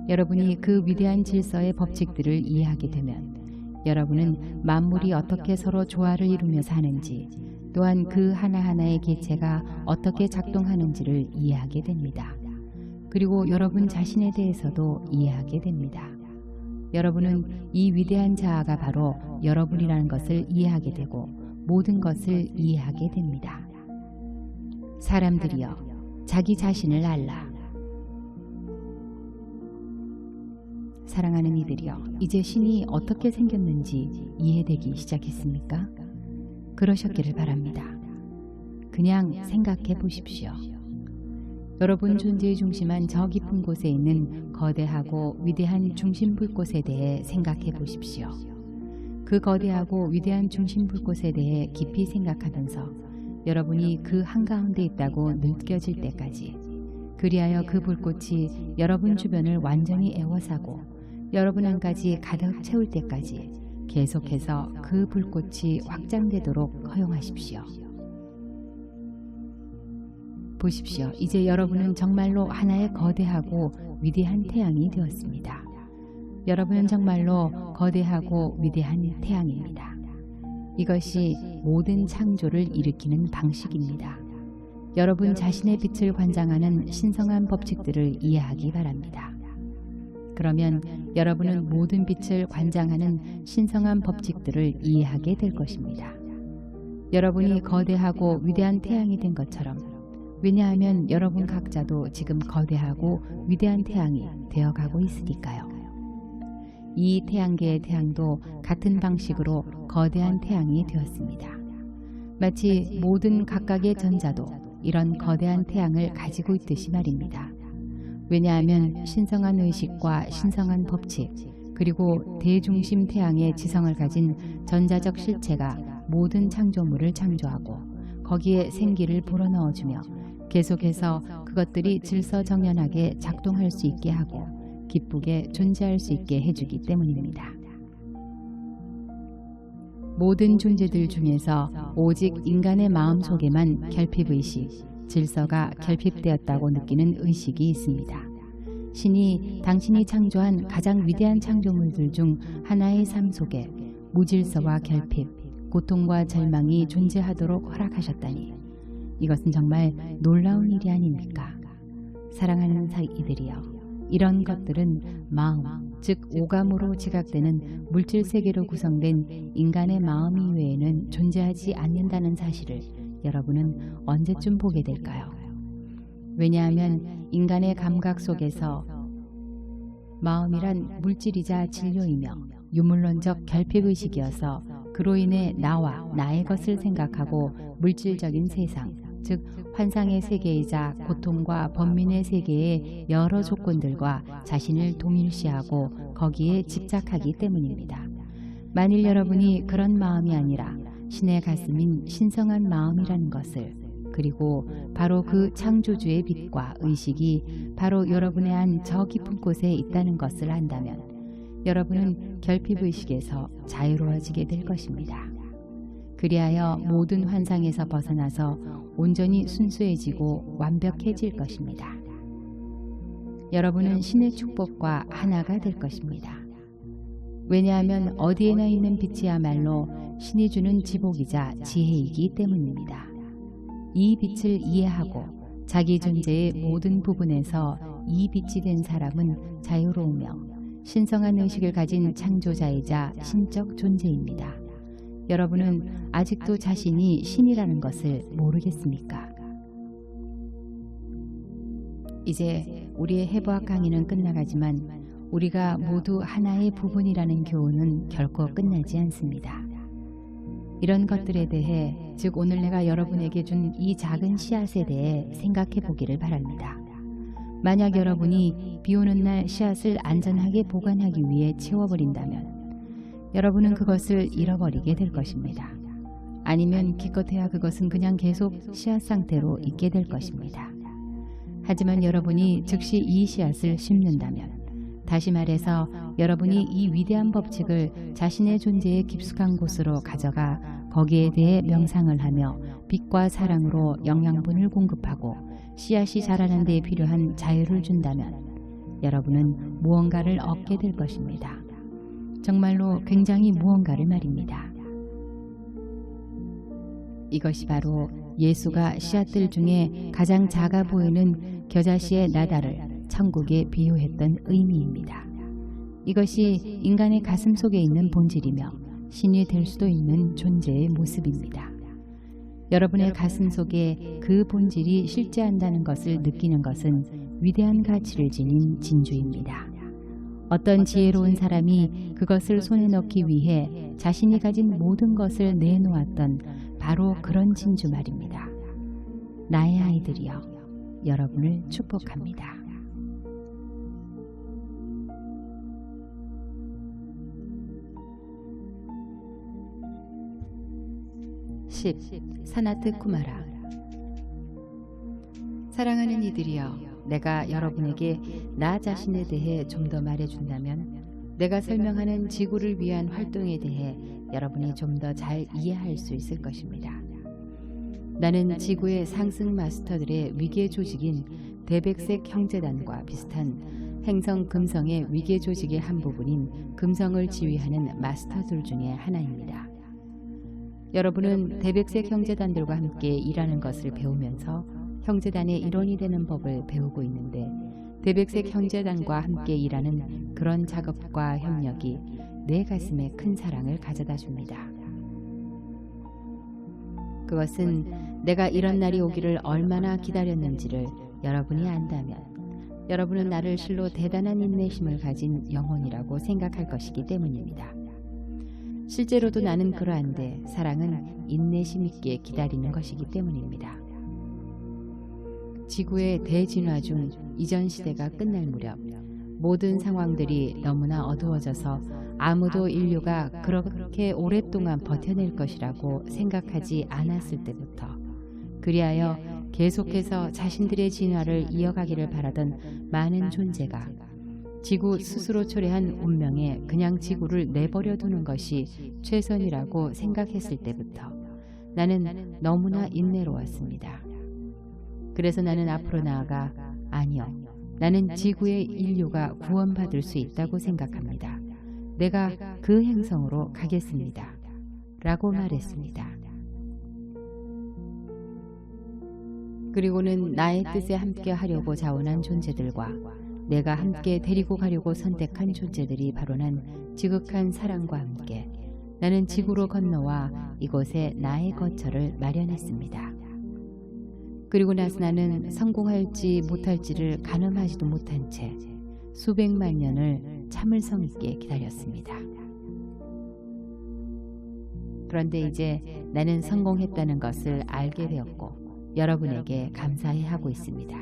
여러분이 그 위대한 질서의 법칙들을 이해하게 되면 여러분은 만물이 어떻게 서로 조화를 이루며 사는지, 또한 그 하나하나의 기체가 어떻게 작동하는지를 이해하게 됩니다. 그리고 여러분 자신에 대해서도 이해하게 됩니다. 여러분은 이 위대한 자아가 바로 여러분이라는 것을 이해하게 되고 모든 것을 이해하게 됩니다. 사람들이여, 자기 자신을 알라. 사랑하는 이들이여, 이제 신이 어떻게 생겼는지 이해되기 시작했습니까? 그러셨기를 바랍니다. 그냥 생각해 보십시오. 여러분 존재의 중심한 저 깊은 곳에 있는 거대하고 위대한 중심불꽃에 대해 생각해 보십시오. 그 거대하고 위대한 중심불꽃에 대해 깊이 생각하면서 여러분이 그 한가운데 있다고 느껴질 때까지, 그리하여 그 불꽃이 여러분 주변을 완전히 에워싸고 여러분 안까지 가득 채울 때까지 계속해서 그 불꽃이 확장되도록 허용하십시오. 보십시오. 이제 여러분은 정말로 하나의 거대하고 위대한 태양이 되었습니다. 여러분은 정말로 거대하고 위대한 태양입니다. 이것이 모든 창조를 일으키는 방식입니다. 여러분 자신의 빛을 관장하는 신성한 법칙들을 이해하기 바랍니다. 그러면 여러분은 모든 빛을 관장하는 신성한 법칙들을 이해하게 될 것입니다. 여러분이 거대하고 위대한 태양이 된 것처럼, 왜냐하면 여러분 각자도 지금 거대하고 위대한 태양이 되어가고 있으니까요. 이 태양계의 태양도 같은 방식으로 거대한 태양이 되었습니다. 마치 모든 각각의 전자도 이런 거대한 태양을 가지고 있듯이 말입니다. 왜냐하면 신성한 의식과 신성한 법칙, 그리고 대중심 태양의 지성을 가진 전자적 실체가 모든 창조물을 창조하고 거기에 생기를 불어넣어주며 계속해서 그것들이 질서정연하게 작동할 수 있게 하고 기쁘게 존재할 수 있게 해주기 때문입니다. 모든 존재들 중에서 오직 인간의 마음속에만 결핍의식, 질서가 결핍되었다고 느끼는 의식이 있습니다. 신이 당신이 창조한 가장 위대한 창조물들 중 하나의 삶 속에 무질서와 결핍, 고통과 절망이 존재하도록 허락하셨다니, 이것은 정말 놀라운 일이 아닙니까? 사랑하는 이들이여, 이런 것들은 마음, 즉 오감으로 지각되는 물질 세계로 구성된 인간의 마음 이외에는 존재하지 않는다는 사실을 여러분은 언제쯤 보게 될까요? 왜냐하면 인간의 감각 속에서 마음이란 물질이자 진료이며 유물론적 결핍의식이어서 그로 인해 나와 나의 것을 생각하고 물질적인 세상, 즉 환상의 세계이자 고통과 번민의 세계의 여러 조건들과 자신을 동일시하고 거기에 집착하기 때문입니다. 만일 여러분이 그런 마음이 아니라 신의 가슴인 신성한 마음이라는 것을, 그리고 바로 그 창조주의 빛과 의식이 바로 여러분의 안 저 깊은 곳에 있다는 것을 안다면 여러분은 결핍의식에서 자유로워지게 될 것입니다. 그리하여 모든 환상에서 벗어나서 온전히 순수해지고 완벽해질 것입니다. 여러분은 신의 축복과 하나가 될 것입니다. 왜냐하면 어디에나 있는 빛이야말로 신이 주는 지복이자 지혜이기 때문입니다. 이 빛을 이해하고 자기 존재의 모든 부분에서 이 빛이 된 사람은 자유로우며 신성한 의식을 가진 창조자이자 신적 존재입니다. 여러분은 아직도 자신이 신이라는 것을 모르겠습니까? 이제 우리의 해부학 강의는 끝나가지만 우리가 모두 하나의 부분이라는 교훈은 결코 끝나지 않습니다. 이런 것들에 대해, 즉 오늘 내가 여러분에게 준 이 작은 씨앗에 대해 생각해 보기를 바랍니다. 만약 여러분이 비 오는 날 씨앗을 안전하게 보관하기 위해 치워버린다면 여러분은 그것을 잃어버리게 될 것입니다. 아니면 기껏해야 그것은 그냥 계속 씨앗 상태로 있게 될 것입니다. 하지만 여러분이 즉시 이 씨앗을 심는다면, 다시 말해서 여러분이 이 위대한 법칙을 자신의 존재의 깊숙한 곳으로 가져가 거기에 대해 명상을 하며 빛과 사랑으로 영양분을 공급하고 씨앗이 자라는 데 필요한 자유를 준다면 여러분은 무언가를 얻게 될 것입니다. 정말로 굉장히 무언가를 말입니다. 이것이 바로 예수가 씨앗들 중에 가장 작아 보이는 겨자씨의 나달을 천국에 비유했던 의미입니다. 이것이 인간의 가슴 속에 있는 본질이며 신이 될 수도 있는 존재의 모습입니다. 여러분의 가슴 속에 그 본질이 실제한다는 것을 느끼는 것은 위대한 가치를 지닌 진주입니다. 어떤 지혜로운 사람이 그것을 손에 넣기 위해 자신이 가진 모든 것을 내놓았던 바로 그런 진주 말입니다. 나의 아이들이여, 여러분을 축복합니다. 10. 사나트 쿠마라. 사랑하는 이들이여, 내가 여러분에게 나 자신에 대해 좀 더 말해준다면 내가 설명하는 지구를 위한 활동에 대해 여러분이 좀 더 잘 이해할 수 있을 것입니다. 나는 지구의 상승 마스터들의 위계 조직인 대백색 형제단과 비슷한 행성 금성의 위계 조직의 한 부분인 금성을 지휘하는 마스터들 중에 하나입니다. 여러분은 대백색 형제단들과 함께 일하는 것을 배우면서 형제단의 일원이 되는 법을 배우고 있는데, 대백색 형제단과 함께 일하는 그런 작업과 협력이 내 가슴에 큰 사랑을 가져다 줍니다. 그것은 내가 이런 날이 오기를 얼마나 기다렸는지를 여러분이 안다면 여러분은 나를 실로 대단한 인내심을 가진 영혼이라고 생각할 것이기 때문입니다. 실제로도 나는 그러한데 사랑은 인내심 있게 기다리는 것이기 때문입니다. 지구의 대진화 중 이전 시대가 끝날 무렵 모든 상황들이 너무나 어두워져서 아무도 인류가 그렇게 오랫동안 버텨낼 것이라고 생각하지 않았을 때부터, 그리하여 계속해서 자신들의 진화를 이어가기를 바라던 많은 존재가 지구 스스로 초래한 운명에 그냥 지구를 내버려 두는 것이 최선이라고 생각했을 때부터 나는 너무나 인내로웠습니다. 그래서 나는 앞으로 나아가 아니요, 나는 지구의 인류가 구원받을 수 있다고 생각합니다. 내가 그 행성으로 가겠습니다. 라고 말했습니다. 그리고는 나의 뜻에 함께 하려고 자원한 존재들과 내가 함께 데리고 가려고 선택한 존재들이 바로 난 지극한 사랑과 함께 나는 지구로 건너와 이곳에 나의 거처를 마련했습니다. 그리고 나서 나는 성공할지 못할지를 가늠하지도 못한 채 수백만 년을 참을성 있게 기다렸습니다. 그런데 이제 나는 성공했다는 것을 알게 되었고 여러분에게 감사해하고 있습니다.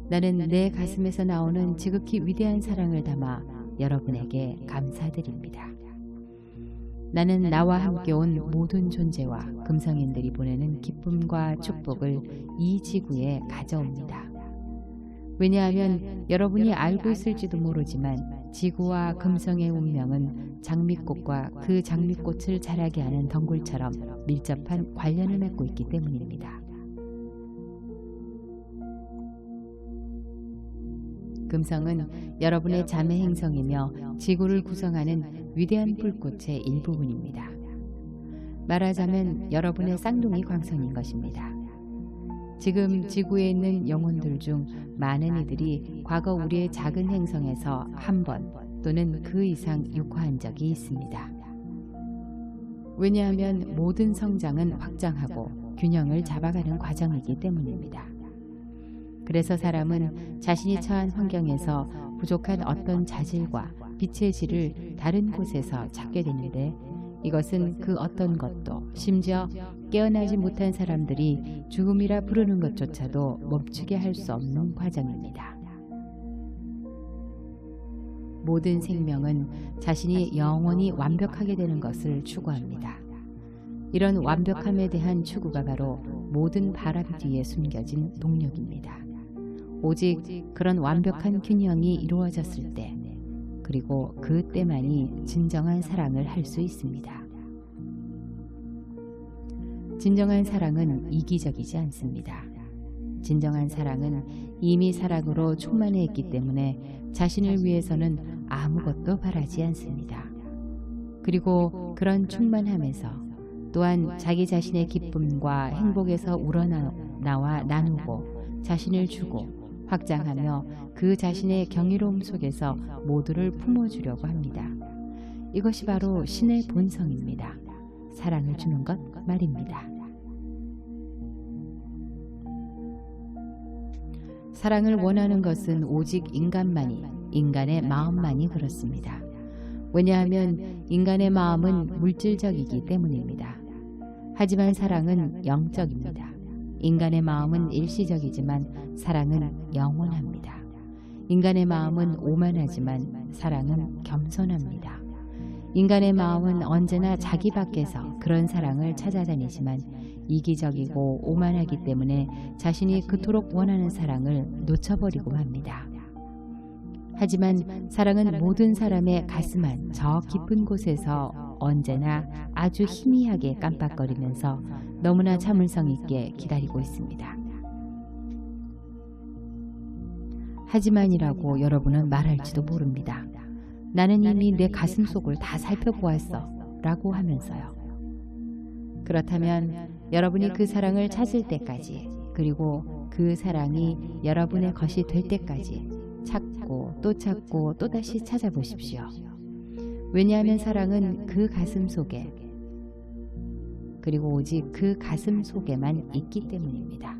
나는 내 가슴에서 나오는 지극히 위대한 사랑을 담아 여러분에게 감사드립니다. 나는 나와 함께 온 모든 존재와 금성인들이 보내는 기쁨과 축복을 이 지구에 가져옵니다. 왜냐하면 여러분이 알고 있을지도 모르지만 지구와 금성의 운명은 장미꽃과 그 장미꽃을 자라게 하는 덩굴처럼 밀접한 관련을 맺고 있기 때문입니다. 금성은 여러분의 자매 행성이며 지구를 구성하는 위대한 불꽃의 일부분입니다. 말하자면 여러분의 쌍둥이 광선인 것입니다. 지금 지구에 있는 영혼들 중 많은 이들이 과거 우리의 작은 행성에서 한 번 또는 그 이상 육화한 적이 있습니다. 왜냐하면 모든 성장은 확장하고 균형을 잡아가는 과정이기 때문입니다. 그래서 사람은 자신이 처한 환경에서 부족한 어떤 자질과 빛의 질을 다른 곳에서 찾게 되는데, 이것은 그 어떤 것도 심지어 깨어나지 못한 사람들이 죽음이라 부르는 것조차도 멈추게 할 수 없는 과정입니다. 모든 생명은 자신이 영원히 완벽하게 되는 것을 추구합니다. 이런 완벽함에 대한 추구가 바로 모든 바람 뒤에 숨겨진 동력입니다. 오직 그런 완벽한 균형이 이루어졌을 때, 그리고 그때만이 진정한 사랑을 할 수 있습니다. 진정한 사랑은 이기적이지 않습니다. 진정한 사랑은 이미 사랑으로 충만해 있기 때문에 자신을 위해서는 아무것도 바라지 않습니다. 그리고 그런 충만함에서 또한 자기 자신의 기쁨과 행복에서 우러나와 나누고 자신을 주고 확장하며 그 자신의 경이로움 속에서 모두를 품어주려고 합니다. 이것이 바로 신의 본성입니다. 사랑을 주는 것 말입니다. 사랑을 원하는 것은 오직 인간의 마음만이 그렇습니다. 왜냐하면 인간의 마음은 물질적이기 때문입니다. 하지만 사랑은 영적입니다. 인간의 마음은 일시적이지만 사랑은 영원합니다. 인간의 마음은 오만하지만 사랑은 겸손합니다. 인간의 마음은 언제나 자기 밖에서 그런 사랑을 찾아다니지만 이기적이고 오만하기 때문에 자신이 그토록 원하는 사랑을 놓쳐버리고 맙니다. 하지만 사랑은 모든 사람의 가슴 안 저 깊은 곳에서 언제나 아주 희미하게 깜빡거리면서 너무나 참을성 있게 기다리고 있습니다. 하지만이라고 여러분은 말할지도 모릅니다. 나는 이미 내 가슴속을 다 살펴보았어 라고 하면서요. 그렇다면 여러분이 그 사랑을 찾을 때까지, 그리고 그 사랑이 여러분의 것이 될 때까지 찾고 또다시 찾아보십시오. 왜냐하면 사랑은 그 가슴 속에, 그리고 오직 그 가슴 속에만 있기 때문입니다.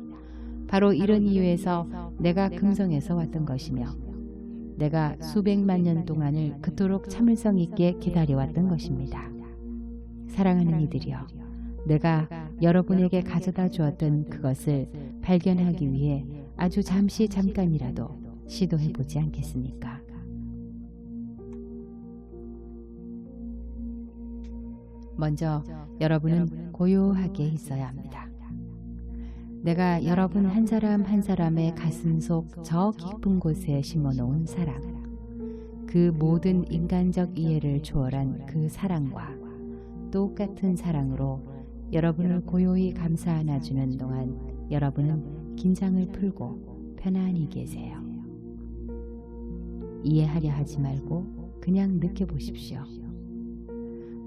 바로 이런 이유에서 내가 금성에서 왔던 것이며 내가 수백만 년 동안을 그토록 참을성 있게 기다려왔던 것입니다. 사랑하는 이들이여, 내가 여러분에게 가져다 주었던 그것을 발견하기 위해 아주 잠깐이라도 시도해보지 않겠습니까? 먼저 여러분은 고요하게 있어야 합니다. 내가 여러분 한 사람 한 사람의 가슴속 저 깊은 곳에 심어놓은 사랑, 그 모든 인간적 이해를 초월한 그 사랑과 똑같은 사랑으로 여러분을 고요히 감싸 안아주는 동안 여러분은 긴장을 풀고 편안히 계세요. 이해하려 하지 말고 그냥 느껴보십시오.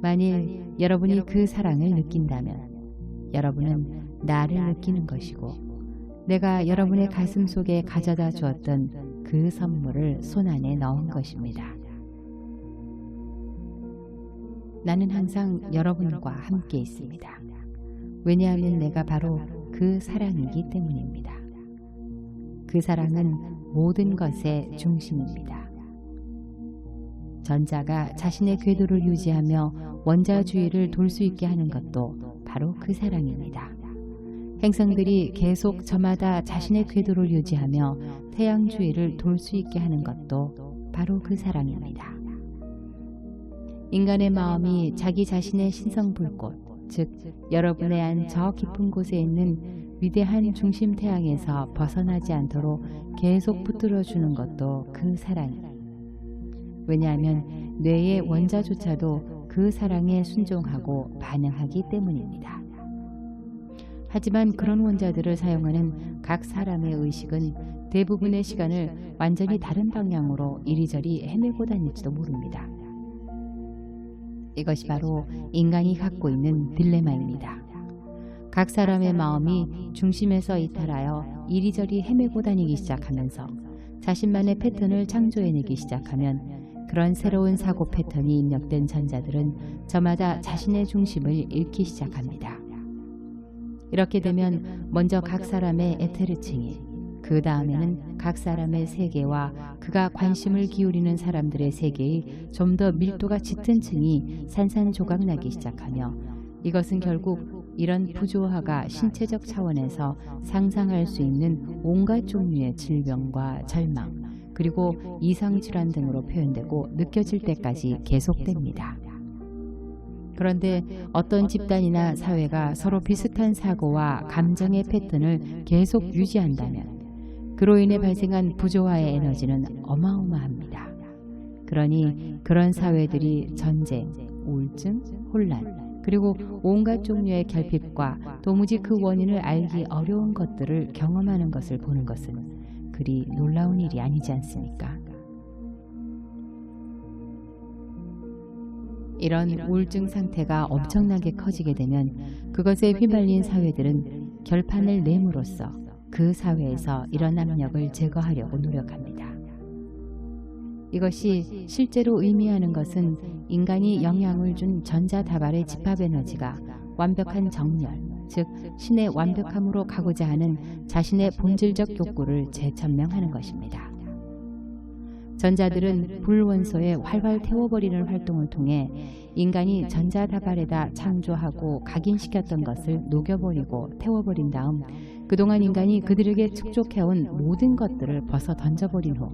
만일 여러분이 그 사랑을 느낀다면 여러분은 나를 느끼는 것이고, 내가 여러분의 가슴 속에 가져다 주었던 그 선물을 손안에 넣은 것입니다. 나는 항상 여러분과 함께 있습니다. 왜냐하면 내가 바로 그 사랑이기 때문입니다. 그 사랑은 모든 것의 중심입니다. 전자가 자신의 궤도를 유지하며 원자주의를 돌 수 있게 하는 것도 바로 그 사랑입니다. 행성들이 계속 저마다 자신의 궤도를 유지하며 태양 주위를 돌 수 있게 하는 것도 바로 그 사랑입니다. 인간의 마음이 자기 자신의 신성불꽃, 즉 여러분의 안 저 깊은 곳에 있는 위대한 중심 태양에서 벗어나지 않도록 계속 붙들어주는 것도 그 사랑입니다. 왜냐하면 뇌의 원자조차도 그 사랑에 순종하고 반응하기 때문입니다. 하지만 그런 원자들을 사용하는 각 사람의 의식은 대부분의 시간을 완전히 다른 방향으로 이리저리 헤매고 다닐지도 모릅니다. 이것이 바로 인간이 갖고 있는 딜레마입니다. 각 사람의 마음이 중심에서 이탈하여 이리저리 헤매고 다니기 시작하면서 자신만의 패턴을 창조해내기 시작하면 그런 새로운 사고 패턴이 입력된 전자들은 저마다 자신의 중심을 잃기 시작합니다. 이렇게 되면 먼저 각 사람의 에테르층이, 그 다음에는 각 사람의 세계와 그가 관심을 기울이는 사람들의 세계의 좀 더 밀도가 짙은 층이 산산조각나기 시작하며, 이것은 결국 이런 부조화가 신체적 차원에서 상상할 수 있는 온갖 종류의 질병과 절망, 그리고 이상질환 등으로 표현되고 느껴질 때까지 계속됩니다. 그런데 어떤 집단이나 사회가 서로 비슷한 사고와 감정의 패턴을 계속 유지한다면 그로 인해 발생한 부조화의 에너지는 어마어마합니다. 그러니 그런 사회들이 전쟁, 우울증, 혼란, 그리고 온갖 종류의 결핍과 도무지 그 원인을 알기 어려운 것들을 경험하는 것을 보는 것은 그리 놀라운 일이 아니지 않습니까? 이런 우울증 상태가 엄청나게 커지게 되면 그것에 휘말린 사회들은 결판을 내므로써 그 사회에서 이런 압력을 제거하려고 노력합니다. 이것이 실제로 의미하는 것은 인간이 영향을 준 전자다발의 집합에너지가 완벽한 정렬, 즉 신의 완벽함으로 가고자 하는 자신의 본질적 욕구를 재천명하는 것입니다. 전자들은 불원소에 활활 태워버리는 활동을 통해 인간이 전자다발에다 창조하고 각인시켰던 것을 녹여버리고 태워버린 다음 그동안 인간이 그들에게 축적해온 모든 것들을 벗어 던져버린 후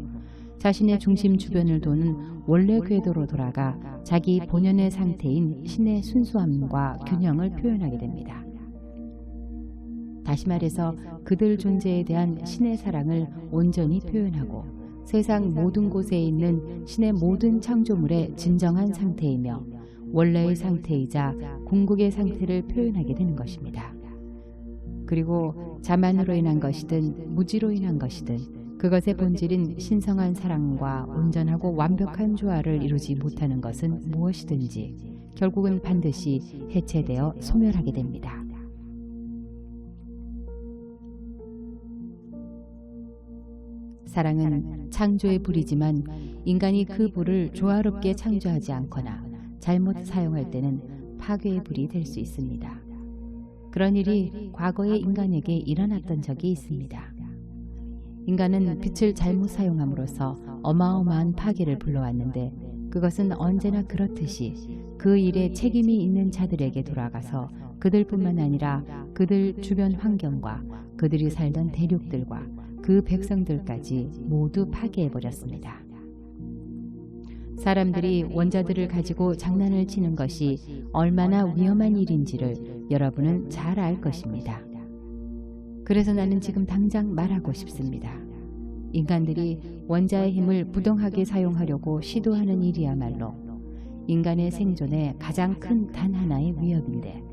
자신의 중심 주변을 도는 원래 궤도로 돌아가 자기 본연의 상태인 신의 순수함과 균형을 표현하게 됩니다. 다시 말해서 그들 존재에 대한 신의 사랑을 온전히 표현하고 세상 모든 곳에 있는 신의 모든 창조물의 진정한 상태이며 원래의 상태이자 궁극의 상태를 표현하게 되는 것입니다. 그리고 자만으로 인한 것이든 무지로 인한 것이든 그것의 본질인 신성한 사랑과 온전하고 완벽한 조화를 이루지 못하는 것은 무엇이든지 결국은 반드시 해체되어 소멸하게 됩니다. 사랑은 창조의 불이지만 인간이 그 불을 조화롭게 창조하지 않거나 잘못 사용할 때는 파괴의 불이 될 수 있습니다. 그런 일이 과거의 인간에게 일어났던 적이 있습니다. 인간은 빛을 잘못 사용함으로써 어마어마한 파괴를 불러왔는데 그것은 언제나 그렇듯이 그 일에 책임이 있는 자들에게 돌아가서 그들뿐만 아니라 그들 주변 환경과 그들이 살던 대륙들과 그 백성들까지 모두 파괴해버렸습니다. 사람들이 원자들을 가지고 장난을 치는 것이 얼마나 위험한 일인지를 여러분은 잘 알 것입니다. 그래서 나는 지금 당장 말하고 싶습니다. 인간들이 원자의 힘을 부당하게 사용하려고 시도하는 일이야말로 인간의 생존에 가장 큰 단 하나의 위협인데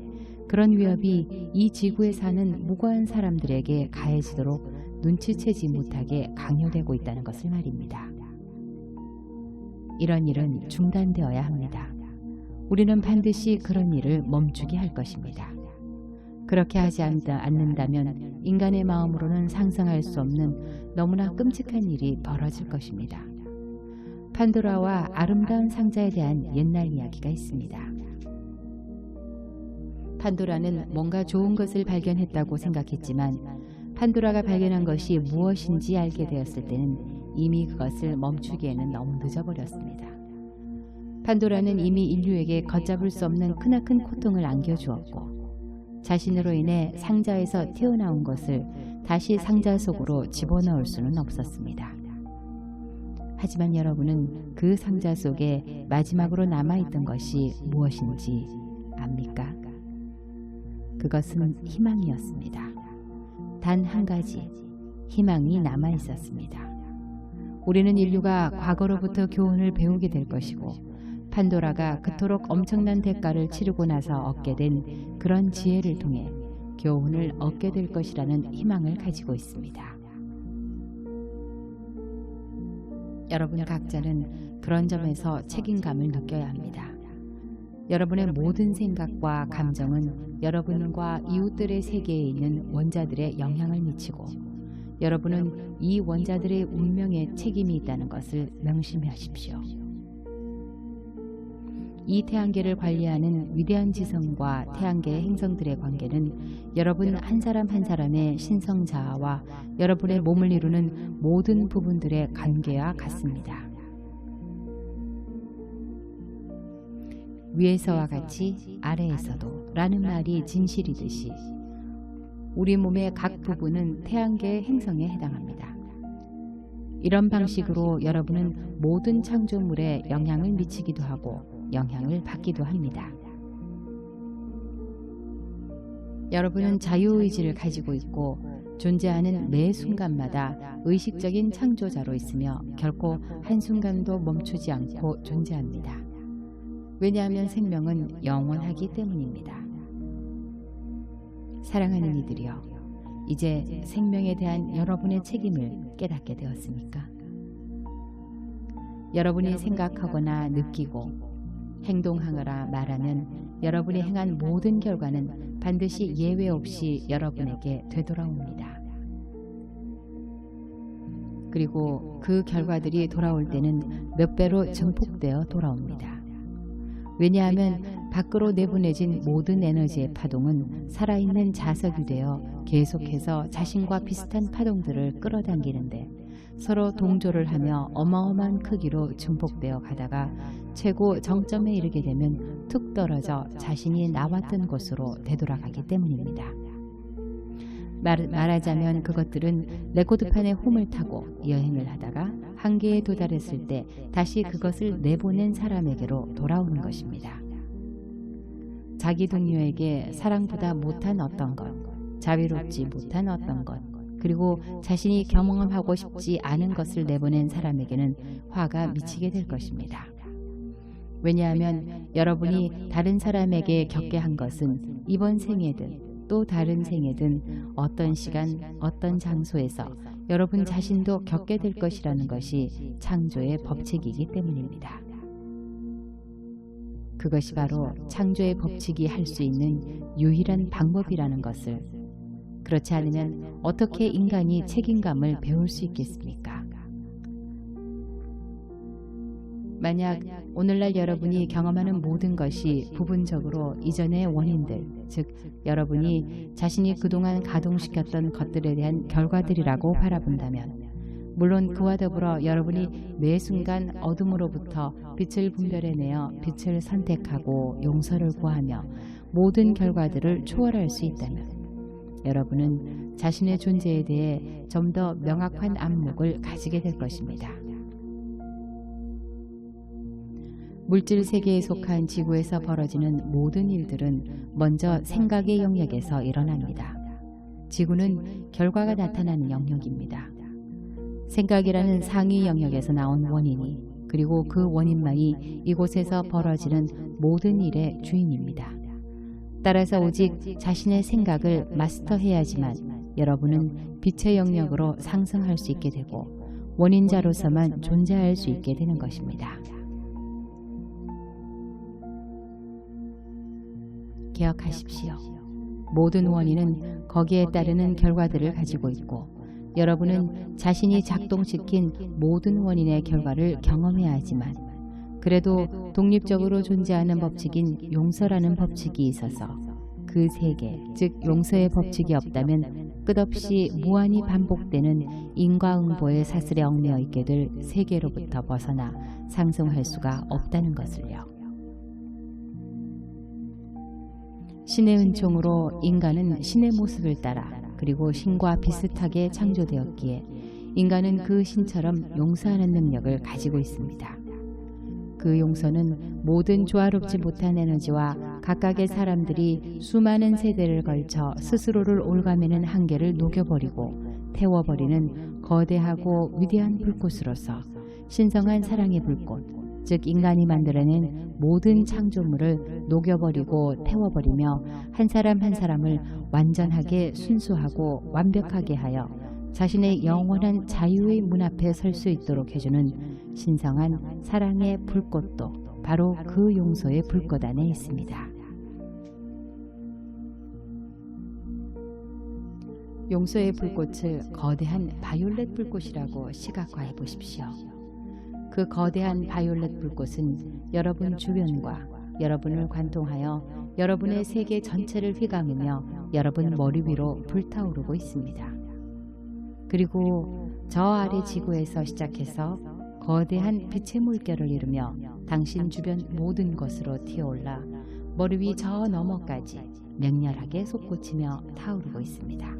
그런 위협이 이 지구에 사는 무고한 사람들에게 가해지도록 눈치채지 못하게 강요되고 있다는 것을 말입니다. 이런 일은 중단되어야 합니다. 우리는 반드시 그런 일을 멈추게 할 것입니다. 그렇게 하지 않는다면 인간의 마음으로는 상상할 수 없는 너무나 끔찍한 일이 벌어질 것입니다. 판도라와 아름다운 상자에 대한 옛날 이야기가 있습니다. 판도라는 뭔가 좋은 것을 발견했다고 생각했지만 판도라가 발견한 것이 무엇인지 알게 되었을 때는 이미 그것을 멈추기에는 너무 늦어버렸습니다. 판도라는 이미 인류에게 걷잡을 수 없는 크나큰 고통을 안겨주었고 자신으로 인해 상자에서 튀어나온 것을 다시 상자 속으로 집어넣을 수는 없었습니다. 하지만 여러분은 그 상자 속에 마지막으로 남아있던 것이 무엇인지 압니까? 그것은 희망이었습니다. 단 한 가지, 희망이 남아있었습니다. 우리는 인류가 과거로부터 교훈을 배우게 될 것이고 판도라가 그토록 엄청난 대가를 치르고 나서 얻게 된 그런 지혜를 통해 교훈을 얻게 될 것이라는 희망을 가지고 있습니다. 여러분 각자는 그런 점에서 책임감을 느껴야 합니다. 여러분의 모든 생각과 감정은 여러분과 이웃들의 세계에 있는 원자들의 영향을 미치고 여러분은 이 원자들의 운명에 책임이 있다는 것을 명심하십시오. 이 태양계를 관리하는 위대한 지성과 태양계의 행성들의 관계는 여러분 한 사람 한 사람의 신성자아와 여러분의 몸을 이루는 모든 부분들의 관계와 같습니다. 위에서와 같이 아래에서도 라는 말이 진실이듯이 우리 몸의 각 부분은 태양계의 행성에 해당합니다. 이런 방식으로 여러분은 모든 창조물에 영향을 미치기도 하고 영향을 받기도 합니다. 여러분은 자유의지를 가지고 있고 존재하는 매 순간마다 의식적인 창조자로 있으며 결코 한순간도 멈추지 않고 존재합니다. 왜냐하면 생명은 영원하기 때문입니다. 사랑하는 이들이여, 이제 생명에 대한 여러분의 책임을 깨닫게 되었습니까? 여러분이 생각하거나 느끼고 행동하거나 말하면 여러분이 행한 모든 결과는 반드시 예외 없이 여러분에게 되돌아옵니다. 그리고 그 결과들이 돌아올 때는 몇 배로 증폭되어 돌아옵니다. 왜냐하면 밖으로 내보내진 모든 에너지의 파동은 살아있는 자석이 되어 계속해서 자신과 비슷한 파동들을 끌어당기는데 서로 동조를 하며 어마어마한 크기로 증폭되어 가다가 최고 정점에 이르게 되면 툭 떨어져 자신이 나왔던 곳으로 되돌아가기 때문입니다. 말하자면 그것들은 레코드판의 홈을 타고 여행을 하다가 한계에 도달했을 때 다시 그것을 내보낸 사람에게로 돌아오는 것입니다. 자기 동료에게 사랑보다 못한 어떤 것, 자비롭지 못한 어떤 것, 그리고 자신이 경험하고 싶지 않은 것을 내보낸 사람에게는 화가 미치게 될 것입니다. 왜냐하면 여러분이 다른 사람에게 겪게 한 것은 이번 생에든 또 다른 생에든 어떤 시간, 어떤 장소에서 여러분 자신도 겪게 될 것이라는 것이 창조의 법칙이기 때문입니다. 그것이 바로 창조의 법칙이 할 수 있는 유일한 방법이라는 것을, 그렇지 않으면 어떻게 인간이 책임감을 배울 수 있겠습니까? 만약 오늘날 여러분이 경험하는 모든 것이 부분적으로 이전의 원인들, 즉 여러분이 자신이 그동안 가동시켰던 것들에 대한 결과들이라고 바라본다면, 물론 그와 더불어 여러분이 매 순간 어둠으로부터 빛을 분별해내어 빛을 선택하고 용서를 구하며 모든 결과들을 초월할 수 있다면, 여러분은 자신의 존재에 대해 좀 더 명확한 안목을 가지게 될 것입니다. 물질 세계에 속한 지구에서 벌어지는 모든 일들은 먼저 생각의 영역에서 일어납니다. 지구는 결과가 나타나는 영역입니다. 생각이라는 상위 영역에서 나온 원인이, 그리고 그 원인만이 이곳에서 벌어지는 모든 일의 주인입니다. 따라서 오직 자신의 생각을 마스터해야지만 여러분은 빛의 영역으로 상승할 수 있게 되고 원인자로서만 존재할 수 있게 되는 것입니다. 기억하십시오. 모든 원인은 거기에 따르는 결과들을 가지고 있고, 여러분은 자신이 작동시킨 모든 원인의 결과를 경험해야 하지만, 그래도 독립적으로 존재하는 법칙인 용서라는 법칙이 있어서 그 세계, 즉 용서의 법칙이 없다면 끝없이 무한히 반복되는 인과응보의 사슬에 얽매여 있게 될 세계로부터 벗어나 상승할 수가 없다는 것을요. 신의 은총으로 인간은 신의 모습을 따라 그리고 신과 비슷하게 창조되었기에 인간은 그 신처럼 용서하는 능력을 가지고 있습니다. 그 용서는 모든 조화롭지 못한 에너지와 각각의 사람들이 수많은 세대를 걸쳐 스스로를 올가매는 한계를 녹여버리고 태워버리는 거대하고 위대한 불꽃으로서 신성한 사랑의 불꽃, 즉 인간이 만들어낸 모든 창조물을 녹여버리고 태워버리며 한 사람 한 사람을 완전하게 순수하고 완벽하게 하여 자신의 영원한 자유의 문 앞에 설 수 있도록 해주는 신성한 사랑의 불꽃도 바로 그 용서의 불꽃 안에 있습니다. 용서의 불꽃을 거대한 바이올렛 불꽃이라고 시각화해 보십시오. 그 거대한 바이올렛 불꽃은 여러분 주변과 여러분을 관통하여 여러분의 세계 전체를 휘감으며 여러분 머리 위로 불타오르고 있습니다. 그리고 저 아래 지구에서 시작해서 거대한 빛의 물결을 이루며 당신 주변 모든 것으로 튀어올라 머리 위 저 너머까지 맹렬하게 솟구치며 타오르고 있습니다.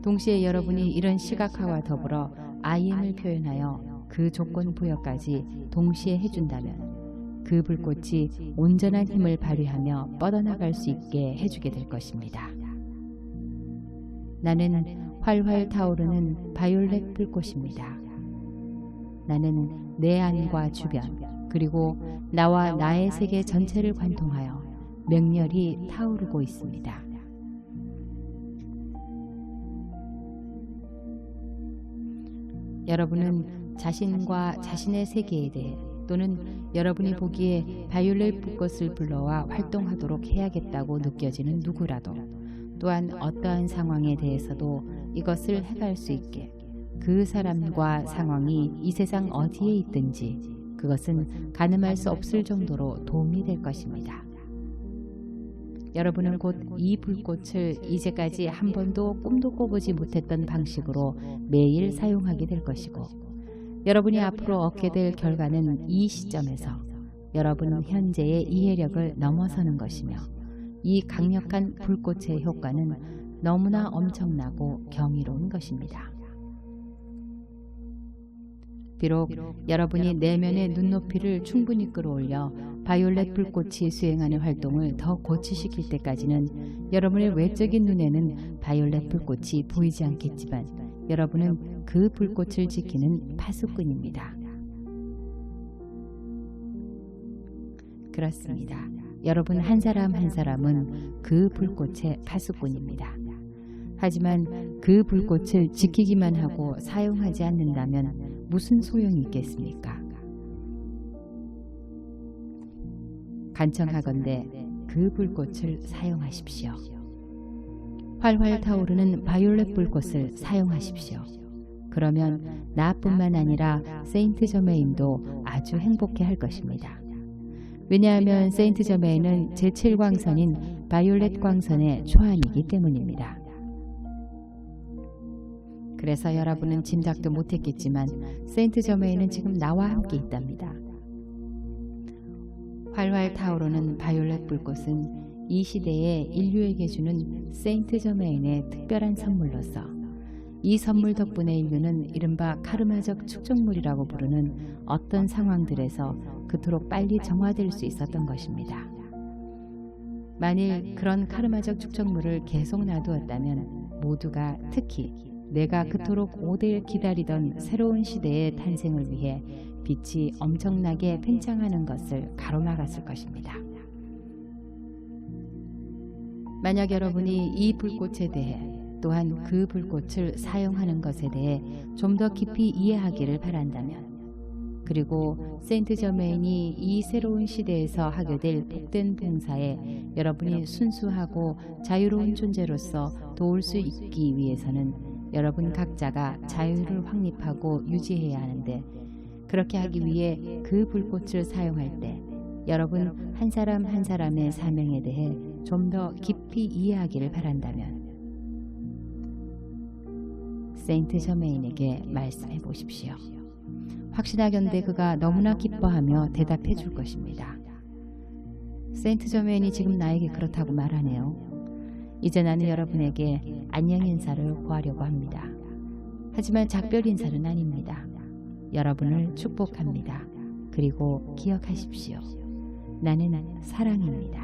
동시에 여러분이 이런 시각화와 더불어 IM을 표현하여 그 조건 부여까지 동시에 해준다면 그 불꽃이 온전한 힘을 발휘하며 뻗어나갈 수 있게 해주게 될 것입니다. 나는 활활 타오르는 바이올렛 불꽃입니다. 나는 내 안과 주변, 그리고 나와 나의 세계 전체를 관통하여 맹렬히 타오르고 있습니다. 여러분은 자신과 자신의 세계에 대해 또는 여러분이 보기에 바이올렛 불꽃을 불러와 활동하도록 해야겠다고 느껴지는 누구라도, 또한 어떠한 상황에 대해서도 이것을 해갈 수 있게 그 사람과 상황이 이 세상 어디에 있든지 그것은 가늠할 수 없을 정도로 도움이 될 것입니다. 여러분은 곧 이 불꽃을 이제까지 한 번도 꿈도 꿔보지 못했던 방식으로 매일 사용하게 될 것이고, 여러분이 앞으로 얻게 될 결과는 이 시점에서 여러분 현재의 이해력을 넘어서는 것이며, 이 강력한 불꽃의 효과는 너무나 엄청나고 경이로운 것입니다. 비록 여러분이 내면의 눈높이를 충분히 끌어올려 바이올렛 불꽃이 수행하는 활동을 더 고치시킬 때까지는 여러분의 외적인 눈에는 바이올렛 불꽃이 보이지 않겠지만 여러분은 그 불꽃을 지키는 파수꾼입니다. 그렇습니다. 여러분 한 사람 한 사람은 그 불꽃의 파수꾼입니다. 하지만 그 불꽃을 지키기만 하고 사용하지 않는다면 무슨 소용이 있겠습니까? 간청하건대 그 불꽃을 사용하십시오. 활활 타오르는 바이올렛 불꽃을 사용하십시오. 그러면 나뿐만 아니라 세인트 저메인도 아주 행복해 할 것입니다. 왜냐하면 세인트 저메인은 제7광선인 바이올렛 광선의 초안이기 때문입니다. 그래서 여러분은 짐작도 못했겠지만 세인트 저메인은 지금 나와 함께 있답니다. 활활 타오르는 바이올렛 불꽃은 이 시대에 인류에게 주는 세인트 저메인의 특별한 선물로서 이 선물 덕분에 인류는 이른바 카르마적 축적물이라고 부르는 어떤 상황들에서 그토록 빨리 정화될 수 있었던 것입니다. 만일 그런 카르마적 축적물을 계속 놔두었다면 모두가, 특히 내가 그토록 오래 기다리던 새로운 시대의 탄생을 위해 빛이 엄청나게 팽창하는 것을 가로막았을 것입니다. 만약 여러분이 이 불꽃에 대해 또한 그 불꽃을 사용하는 것에 대해 좀 더 깊이 이해하기를 바란다면, 그리고 세인트 저메인이 이 새로운 시대에서 하게 될 복된 봉사에 여러분이 순수하고 자유로운 존재로서 도울 수 있기 위해서는 여러분 각자가 자유를 확립하고 유지해야 하는데, 그렇게 하기 위해 그 불꽃을 사용할 때 여러분 한 사람 한 사람의 사명에 대해 좀 더 깊이 이해하기를 바란다면 세인트 저메인에게 말씀해 보십시오. 확신하건대 그가 너무나 기뻐하며 대답해 줄 것입니다. 세인트 저메인이 지금 나에게 그렇다고 말하네요. 이제 나는 여러분에게 안녕 인사를 구하려고 합니다. 하지만 작별 인사는 아닙니다. 여러분을 축복합니다. 그리고 기억하십시오. 나는 사랑입니다.